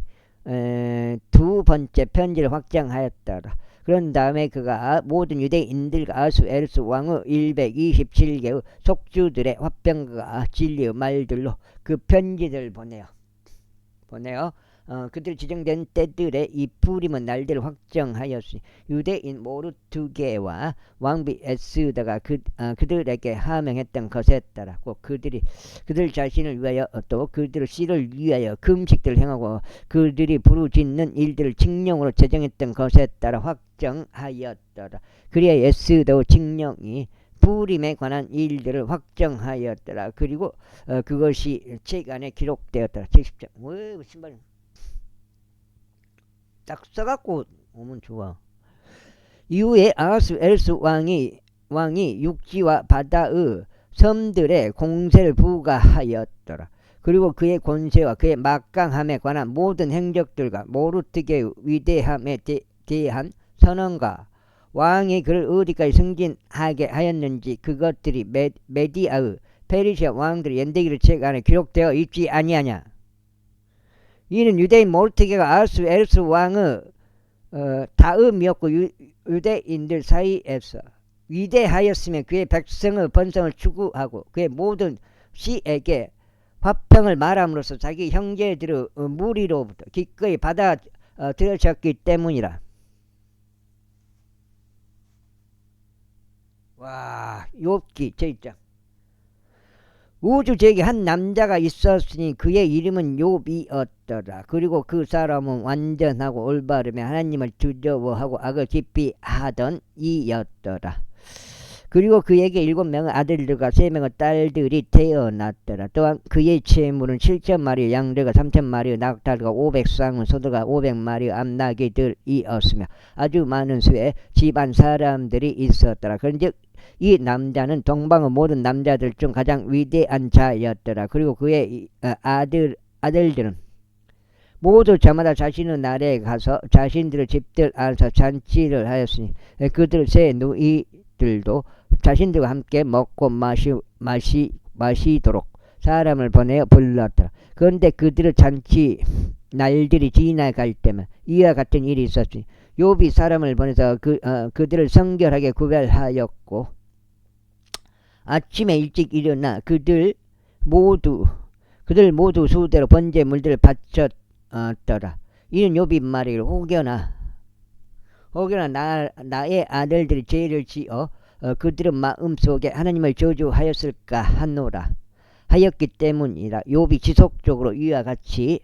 두 번째 편지를 확정하였더라. 그런 다음에 그가 모든 유대인들과 아수에르스 왕의 127개의 속주들의 화평과 진리의 말들로 그 편지를 보내어 그들 지정된 때들에 이 푸림은 날들을 확정하였으니 유대인 모르드게와 왕비 에스더가 그들에게 하명했던 것에 따라 꼭 그들 자신을 위하여 또 그들 씨를 위하여 금식들을 행하고 그들이 부르짖는 일들을 칙령으로 제정했던 것에 따라 확정하였더라. 그리하여 에스더 칙령이 푸림에 관한 일들을 확정하였더라. 그리고 그것이 책 안에 기록되었더라. 제10장. 왜 신발 딱 써갖고 오면 좋아. 이후에 아하스에르스 왕이 육지와 바다의 섬들의 공세를 부과하였더라. 그리고 그의 권세와 그의 막강함에 관한 모든 행적들과 모르드게의 위대함에 대한 선언과 왕이 그를 어디까지 승진하게 하였는지 그것들이 메디아의 페르시아 왕들의 연대기를 책 안에 기록되어 있지 아니하냐. 이는 유대인 모르드게가 아하스에르스 왕의 다음이었고 유대인들 사이에서 위대하였으며 그의 백성의 번성을 추구하고 그의 모든 시에게 화평을 말함으로써 자기 형제들의 무리로부터 기꺼이 받아들여졌기 때문이라. 와, 욥기 제1장. 우주제에 한 남자가 있었으니 그의 이름은 욥이었더라. 그리고 그 사람은 완전하고 올바르며 하나님을 두려워하고 악을 깊이 하던 이였더라. 그리고 그에게 7명의 아들들과 3명의 딸들이 태어났더라. 또한 그의 재물은 7,000마리의 양들과 3,000마리의 낙타들과 500쌍의 소들과 500마리의 암나귀들이었으며 아주 많은 수의 집안 사람들이 있었더라. 그런즉 이 남자는 동방의 모든 남자들 중 가장 위대한 자였더라. 그리고 그의 아들들은 모두 저마다 자신의 나라에 가서 자신들의 집들 안에서 잔치를 하였으니 그들 세 누이들도 자신들과 함께 먹고 마시도록 사람을 보내어 불렀더라. 그런데 그들의 잔치 날들이 지나갈 때만 이와 같은 일이 있었으니 욥이 사람을 보내서 그들을 성결하게 구별하였고 아침에 일찍 일어나 그들 모두 수대로 번제물들을 바쳤더라. 이는 욥이 말이를 혹여나 나의 아들들이 죄를 지어 그들의 마음속에 하나님을 저주하였을까 하노라 하였기 때문이라. 욥이 지속적으로 이와 같이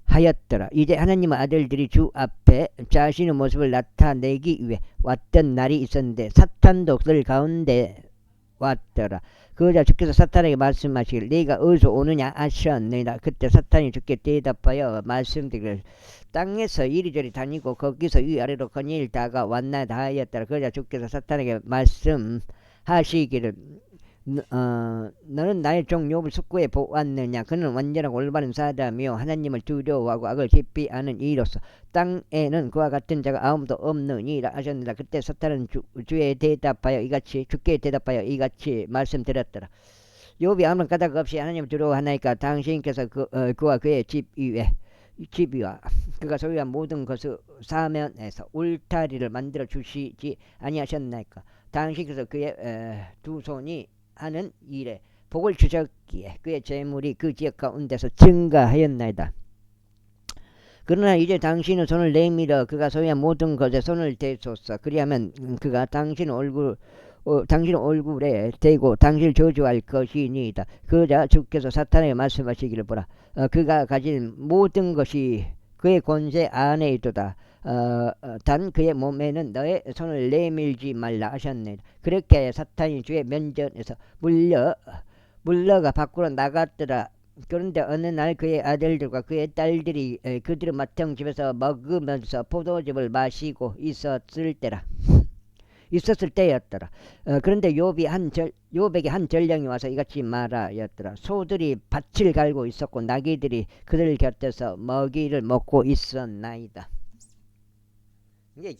하였더라. 이제 하나님의 아들들이 주 앞에 자신의 모습을 나타내기 위해 왔던 날이 있었는데 사탄도 그들 가운데 왔더라. 그러자 주께서 사탄에게 말씀하시기를 네가 어디서 오느냐 하셨느니라. 그때 사탄이 주께 대답하여 말씀드리기를 땅에서 이리저리 다니고 거기서 위아래로 거닐다가 왔나이다 하였더라. 그러자 주께서 사탄에게 말씀하시기를 너는 나의 종 욥을 숙고해 보았느냐. 그는 완전하고 올바른 사람이요 하나님을 두려워하고 악을 깊이 아는 이로서 땅에는 그와 같은 자가 아무도 없느니라 하셨느니라. 그때 사탄은 주께 대답하여 이같이 말씀드렸더라. 욥이 아무런 까닭 없이 하나님을 두려워하나이까 당신께서 그와 그의 집 위와 그가 소유한 모든 것을 사면에서 울타리를 만들어 주시지 아니하셨나이까. 당신께서 그의 두 손이 하는 일에 복을 주셨기에 그의 재물이 그 지역 가운데서 증가하였나이다. 그러나 이제 당신은 손을 내밀어 그가 소유한 모든 것에 손을 대소서. 그리하면 그가 당신 얼굴에 대고 당신을 저주할 것이니이다. 그러자 주께서 사탄에게 말씀하시기를 보라. 그가 가진 모든 것이 그의 권세 안에 있도다. 단 그의 몸에는 너의 손을 내밀지 말라 하셨네. 그렇게 사탄이 주의 면전에서 물러가 밖으로 나갔더라. 그런데 어느 날 그의 아들들과 그의 딸들이 그들의 맏형 집에서 먹으면서 포도즙을 마시고 있었을 때였더라. 그런데 욥에게 한 전령이 와서 이같이 말하였더라. 소들이 밭을 갈고 있었고 나귀들이 그들 곁에서 먹이를 먹고 있었나이다. 이게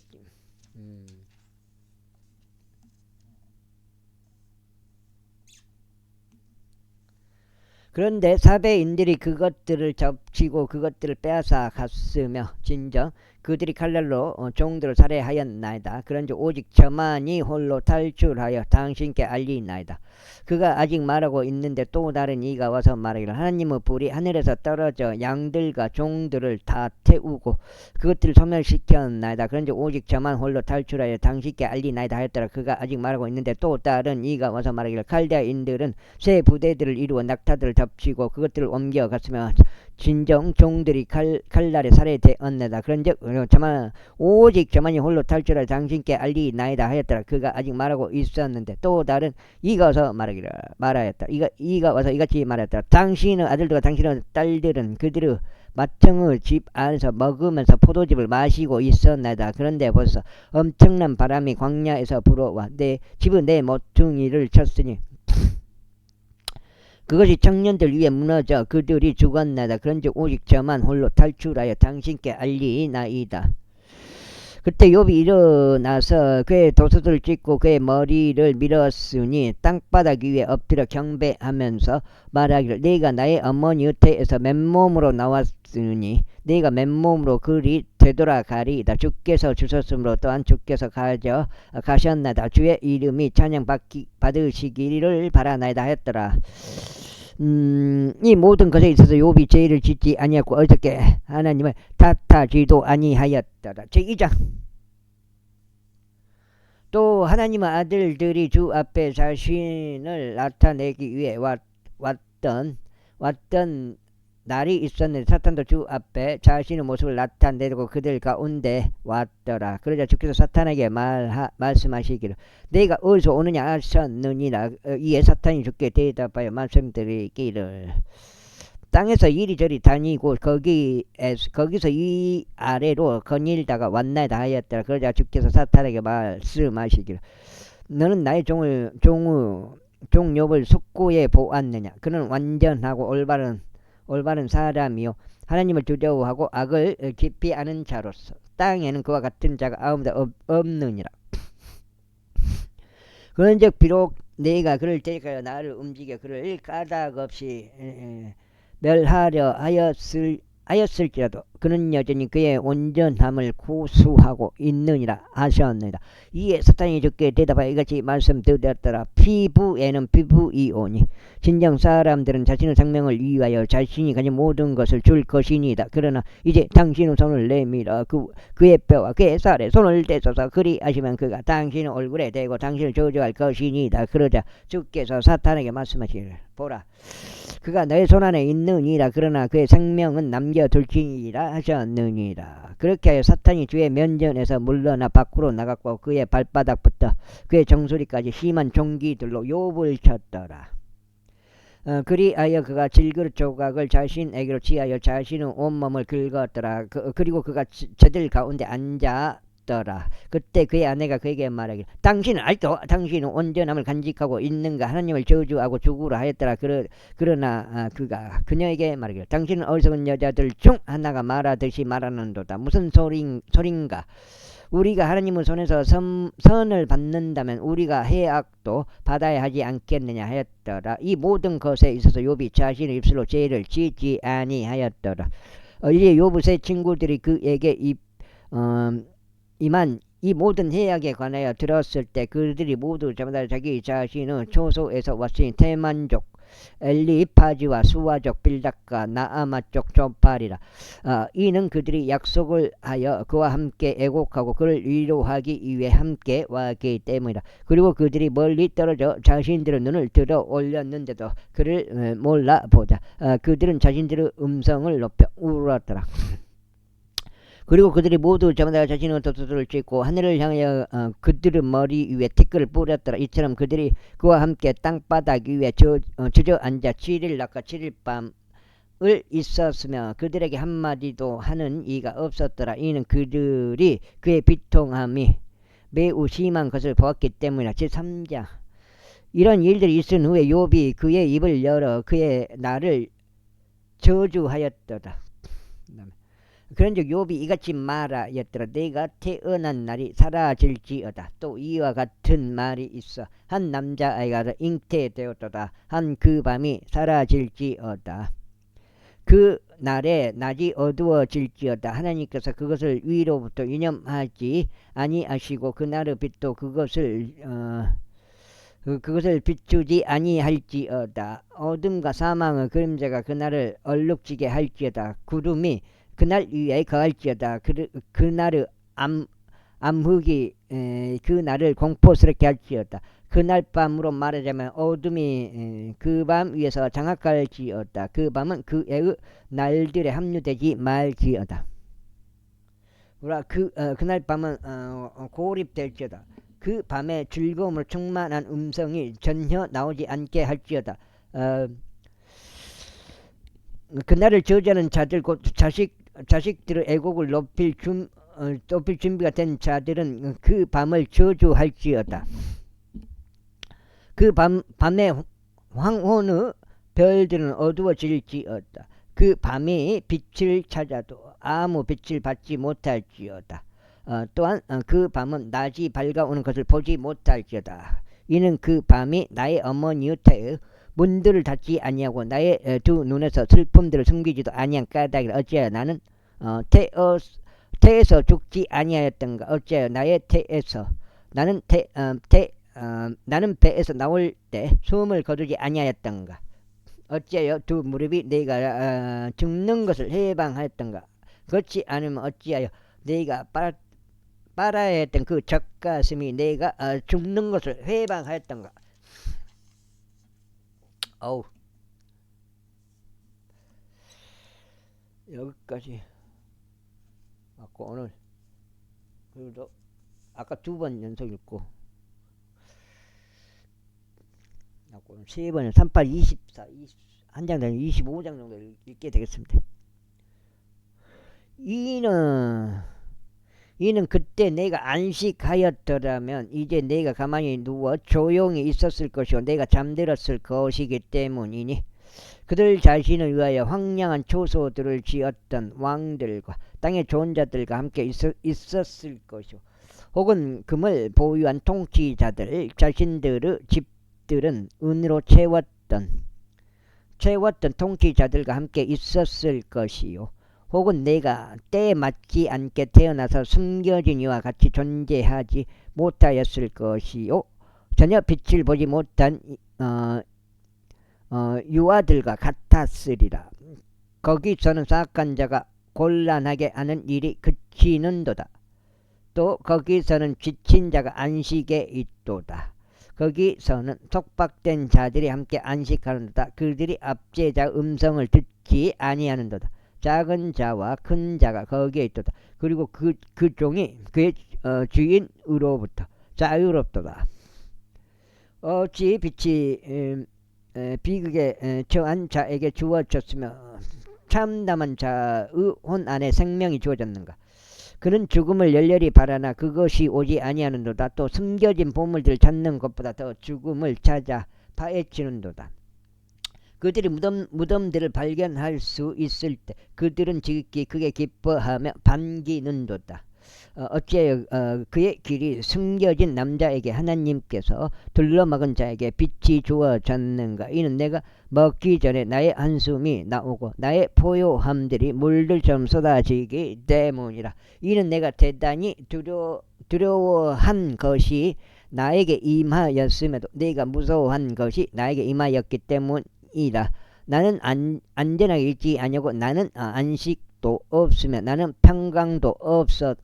그런데 사배인들이 그것들을 덮치고 그것들을 빼앗아 갔으며 진정 그들이 칼날로 종들을 살해하였나이다. 그런즉 오직 저만이 홀로 탈출하여 당신께 알리나이다. 그가 아직 말하고 있는데 또 다른 이가 와서 말하기를 하나님의 불이 하늘에서 떨어져 양들과 종들을 다 태우고 그것들을 소멸시켰나이다. 그런즉 오직 저만 홀로 탈출하여 당신께 알리나이다 하였더라. 그가 아직 말하고 있는데 또 다른 이가 와서 말하기를 칼데아인들은 새 부대들을 이루어 낙타들을 덮치고 그것들을 옮겨갔으며 진정 종들이 칼날에 살해되었나이다. 그런즉 저만 오직 저만이 홀로 탈출하여 당신께 알리나이다 하였더라. 그가 아직 말하고 있었는데 또 다른 이가 와서 말하였다. 이가 와서 이같이 말하였더라. 당신의 아들들과 당신의 딸들은 그들의 맏형의 집 안에서 먹으면서 포도즙을 마시고 있었나이다. 그런데 벌써 엄청난 바람이 광야에서 불어와 내 집은 내 모퉁이를 쳤으니 그것이 청년들 위에 무너져 그들이 죽었나이다. 그런즉 오직 저만 홀로 탈출하여 당신께 알리나이다. 그때 욥이 일어나서 그의 도수들을 찢고 그의 머리를 밀었으니 땅바닥 위에 엎드려 경배하면서 말하기를 내가 나의 어머니 곁에서 맨몸으로 나왔으니 내가 맨몸으로 그리 되돌아가리이다. 주께서 주셨으므로 또한 주께서 가셨나이다. 주의 이름이 찬양받으시기를 바라나이다 하였더라. 이 모든 것에 있어서 욥이 죄를 짓지 아니하고 어저께 하나님을 탓하지도 아니하였더라. 제2장 또 하나님의 아들들이 주 앞에 자신을 나타내기 위해 왔던 날이 있었는데 사탄도 주 앞에 자신의 모습을 나타내고 그들 가운데 왔더라. 그러자 주께서 사탄에게 말씀하시기를 내가 어디서 오느냐 하셨느니라. 이에 사탄이 주께 대답하여 말씀드리기를 땅에서 이리저리 다니고 거기서 이 아래로 거닐다가 왔나이다 하였더라. 그러자 주께서 사탄에게 말씀하시기를 너는 나의 종 욥을 숙고에 보았느냐. 그는 완전하고 올바른 사람이요 하나님을 두려워하고 악을 깊이 아는 자로서 땅에는 그와 같은 자가 아무도 없느니라. 그런즉 비록 내가 그를 데리고 나를 움직여 그를 까닭없이 멸하려 하였을지라도 그는 여전히 그의 온전함을 고수하고 있느니라 하셨느니라. 이에 사탄이 주께 대답하여 이같이 말씀드렸더라. 피부에는 피부이오니 진정 사람들은 자신의 생명을 위하여 자신이 가진 모든 것을 줄 것이니이다. 그러나 이제 당신의 손을 내밀어 그의 뼈와 그의 살에 손을 대소서 그리하시면 그가 당신의 얼굴에 대고 당신을 저주할 것이니이다. 그러자 주께서 사탄에게 말씀하시기를 보라 그가 너의 손안에 있느니라. 그러나 그의 생명은 남겨둘지니라 하셨느니라. 그렇게 하여 사탄이 주의 면전에서 물러나 밖으로 나갔고 그의 발바닥부터 그의 정수리까지 심한 종기들로 욥을 쳤더라. 그리하여 그가 질그릇 조각을 자신에게로 취하여 자신의 온몸을 긁었더라. 그리고 그가 저들 가운데 앉았더라. 그때 그의 아내가 그에게 말하기를 당신은 아직도 당신의 온전함을 간직하고 있는가. 하나님을 저주하고 죽으라 하였더라. 그러나 그가 그녀에게 말하기를 당신은 어리석은 여자들 중 하나가 말하듯이 말하는도다. 무슨 소린가. 우리가 하나님의 손에서 선을 받는다면 우리가 해악도 받아야 하지 않겠느냐 하였더라. 이 모든 것에 있어서 욥이 자신의 입술로 죄를 짓지 아니하였더라. 이제 욥의 세 친구들이 그에게 이만 이 모든 해악에 관하여 들었을 때 그들이 모두 저마다 자기 자신의 초소에서 왔으니 테만족 엘리파지와 수와족 빌닷과 나아마족 조팔이라. 이는 그들이 약속을 하여 그와 함께 애곡하고 그를 위로하기 위해 함께 왔기 때문이라. 그리고 그들이 멀리 떨어져 자신들의 눈을 들어 올렸는데도 그를 몰라보자 그들은 자신들의 음성을 높여 울었더라. 그리고 그들이 모두 저마다 자신의 도수들을 찢고 하늘을 향하여 그들의 머리 위에 티끌을 뿌렸더라. 이처럼 그들이 그와 함께 땅바닥 위에 주저앉아 7일 낮과 7일 밤을 있었으며 그들에게 한마디도 하는 이가 없었더라. 이는 그들이 그의 비통함이 매우 심한 것을 보았기 때문이라. 제3장 이런 일들이 있은 후에 욥이 그의 입을 열어 그의 날을 저주하였더라. 그런즉 욥이 이같이 말하였더라. 내가 태어난 날이 사라질지어다. 또 이와 같은 말이 있어. 한 남자아이가 잉태되었도다. 한 그 밤이 사라질지어다. 그 날에 낮이 어두워질지어다. 하나님께서 그것을 위로부터 유념하지 아니하시고 그날의 빛도 그것을 비추지 아니할지어다. 어둠과 사망의 그림자가 그날을 얼룩지게 할지어다. 구름이 그날 위에 거할지어다. 그날의 암흑이 그날을 공포스럽게 할지어다. 그날 밤으로 말하자면 어둠이 그 밤 위에서 장악할지어다. 그 밤은 그의 날들에 합류되지 말지어다. 그날 밤은 고립될지어다. 그 밤에 즐거움으로 충만한 음성이 전혀 나오지 않게 할지어다. 그날을 저주하는 자들 곧 자식들의 애곡을 높일 준비가 된 자들은 그 밤을 저주할지어다. 그 밤에 황혼의 별들은 어두워질지어다. 그 밤이 빛을 찾아도 아무 빛을 받지 못할지어다. 또한 그 밤은 낮이 밝아오는 것을 보지 못할지어다. 이는 그 밤이 나의 어머니의 태의 문들을 닫지 아니하고 나의 두 눈에서 슬픔들을 숨기지도 아니한 까닭이라. 어찌하여 나는 태에서 죽지 아니하였던가. 어찌하여 나의 태에서 나는 배에서 나올 때 숨을 거두지 아니하였던가. 어찌하여 두 무릎이 내가 죽는 것을 해방하였던가. 그렇지 않으면 어찌하여 내가 빨아야 했던 그 젖가슴이 내가 죽는 것을 해방하였던가. 여기까지 맞고, 오늘 그래도 아까 2번 연속 읽고 오늘 3번은 38, 24, 한 장 되면 25장 정도 읽게 되겠습니다. 이는 그때 내가 안식하였더라면 이제 내가 가만히 누워 조용히 있었을 것이고 내가 잠들었을 것이기 때문이니, 그들 자신을 위하여 황량한 초소들을 지었던 왕들과 땅의 좋은 자들과 함께 있었을 것이고, 혹은 금을 보유한 통치자들 자신들의 집들은 은으로 채웠던 통치자들과 함께 있었을 것이요, 혹은 내가 때에 맞지 않게 태어나서 숨겨진 이와 같이 존재하지 못하였을 것이요, 전혀 빛을 보지 못한 유아들과 같았으리라. 거기서는 사악한 자가 곤란하게 하는 일이 그치는도다. 또 거기서는 지친 자가 안식에 있도다. 거기서는 속박된 자들이 함께 안식하는도다. 그들이 압제자 음성을 듣지 아니하는도다. 작은 자와 큰 자가 거기에 있도다. 그리고 그 종이 그의 주인으로부터 자유롭도다. 어찌 빛이 비극에 처한 자에게 주어졌으며 참담한 자의 혼 안에 생명이 주어졌는가. 그는 죽음을 열렬히 바라나 그것이 오지 아니하는도다. 또 숨겨진 보물들을 찾는 것보다 더 죽음을 찾아 파헤치는도다. 그들이 무덤들을 발견할 수 있을 때 그들은 지극히 크게 기뻐하며 반기는도다. 어찌하여 그의 길이 숨겨진 남자에게 하나님께서 둘러막은 자에게 빛이 주어졌는가. 이는 내가 먹기 전에 나의 한숨이 나오고 나의 포효함들이 물들처럼 쏟아지기 때문이라. 이는 내가 대단히 두려워한 것이 나에게 임하였음에도 내가 무서워한 것이 나에게 임하였기 때문이라. 나는 안전하게 있지 아니하고 나는 안식도 없으며 나는 평강도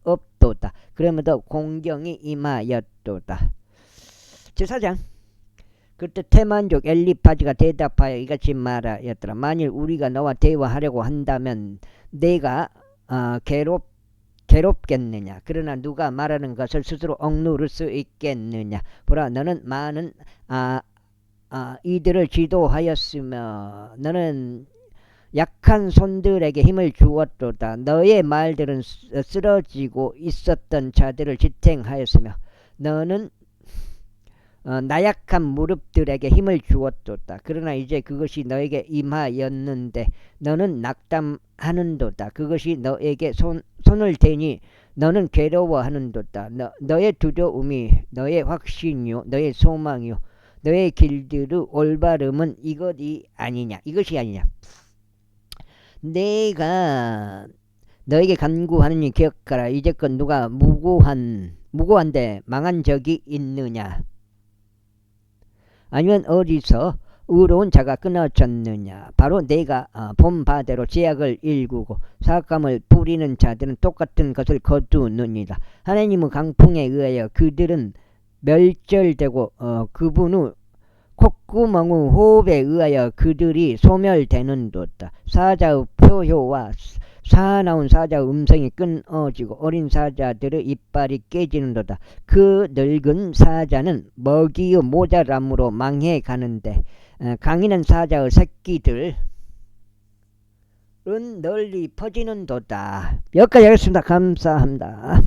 없도다. 그러면도 공경이 임하였도다. 제4장. 그때 테만족 엘리파즈가 대답하여 이같이 말하였더라. 만일 우리가 너와 대화하려고 한다면 내가 괴롭겠느냐. 그러나 누가 말하는 것을 스스로 억누를 수 있겠느냐. 보라, 너는 많은 이들을 지도하였으며 너는 약한 손들에게 힘을 주었도다. 너의 말들은 쓰러지고 있었던 자들을 지탱하였으며 너는 나약한 무릎들에게 힘을 주었도다. 그러나 이제 그것이 너에게 임하였는데 너는 낙담하는도다. 그것이 너에게 손을 대니 너는 괴로워하는도다. 너의 두려움이 너의 확신이요 너의 소망이요 너의 길들의 올바름은 이것이 아니냐. 내가 너에게 간구하느니 기억하라. 이제껏 누가 무고한데 망한 적이 있느냐? 아니면 어디서 의로운 자가 끊어졌느냐? 바로 내가 본 바대로 제약을 일구고 삭감을 부리는 자들은 똑같은 것을 거두느니라. 하나님의 강풍에 의하여 그들은 멸절되고 그분의 콧구멍의 호흡에 의하여 그들이 소멸되는도다. 사자의 표효와 사나운 사자의 음성이 끊어지고 어린 사자들의 이빨이 깨지는도다. 그 늙은 사자는 먹이의 모자람으로 망해가는데 강인한 사자의 새끼들은 널리 퍼지는도다. 여기까지 하겠습니다. 감사합니다.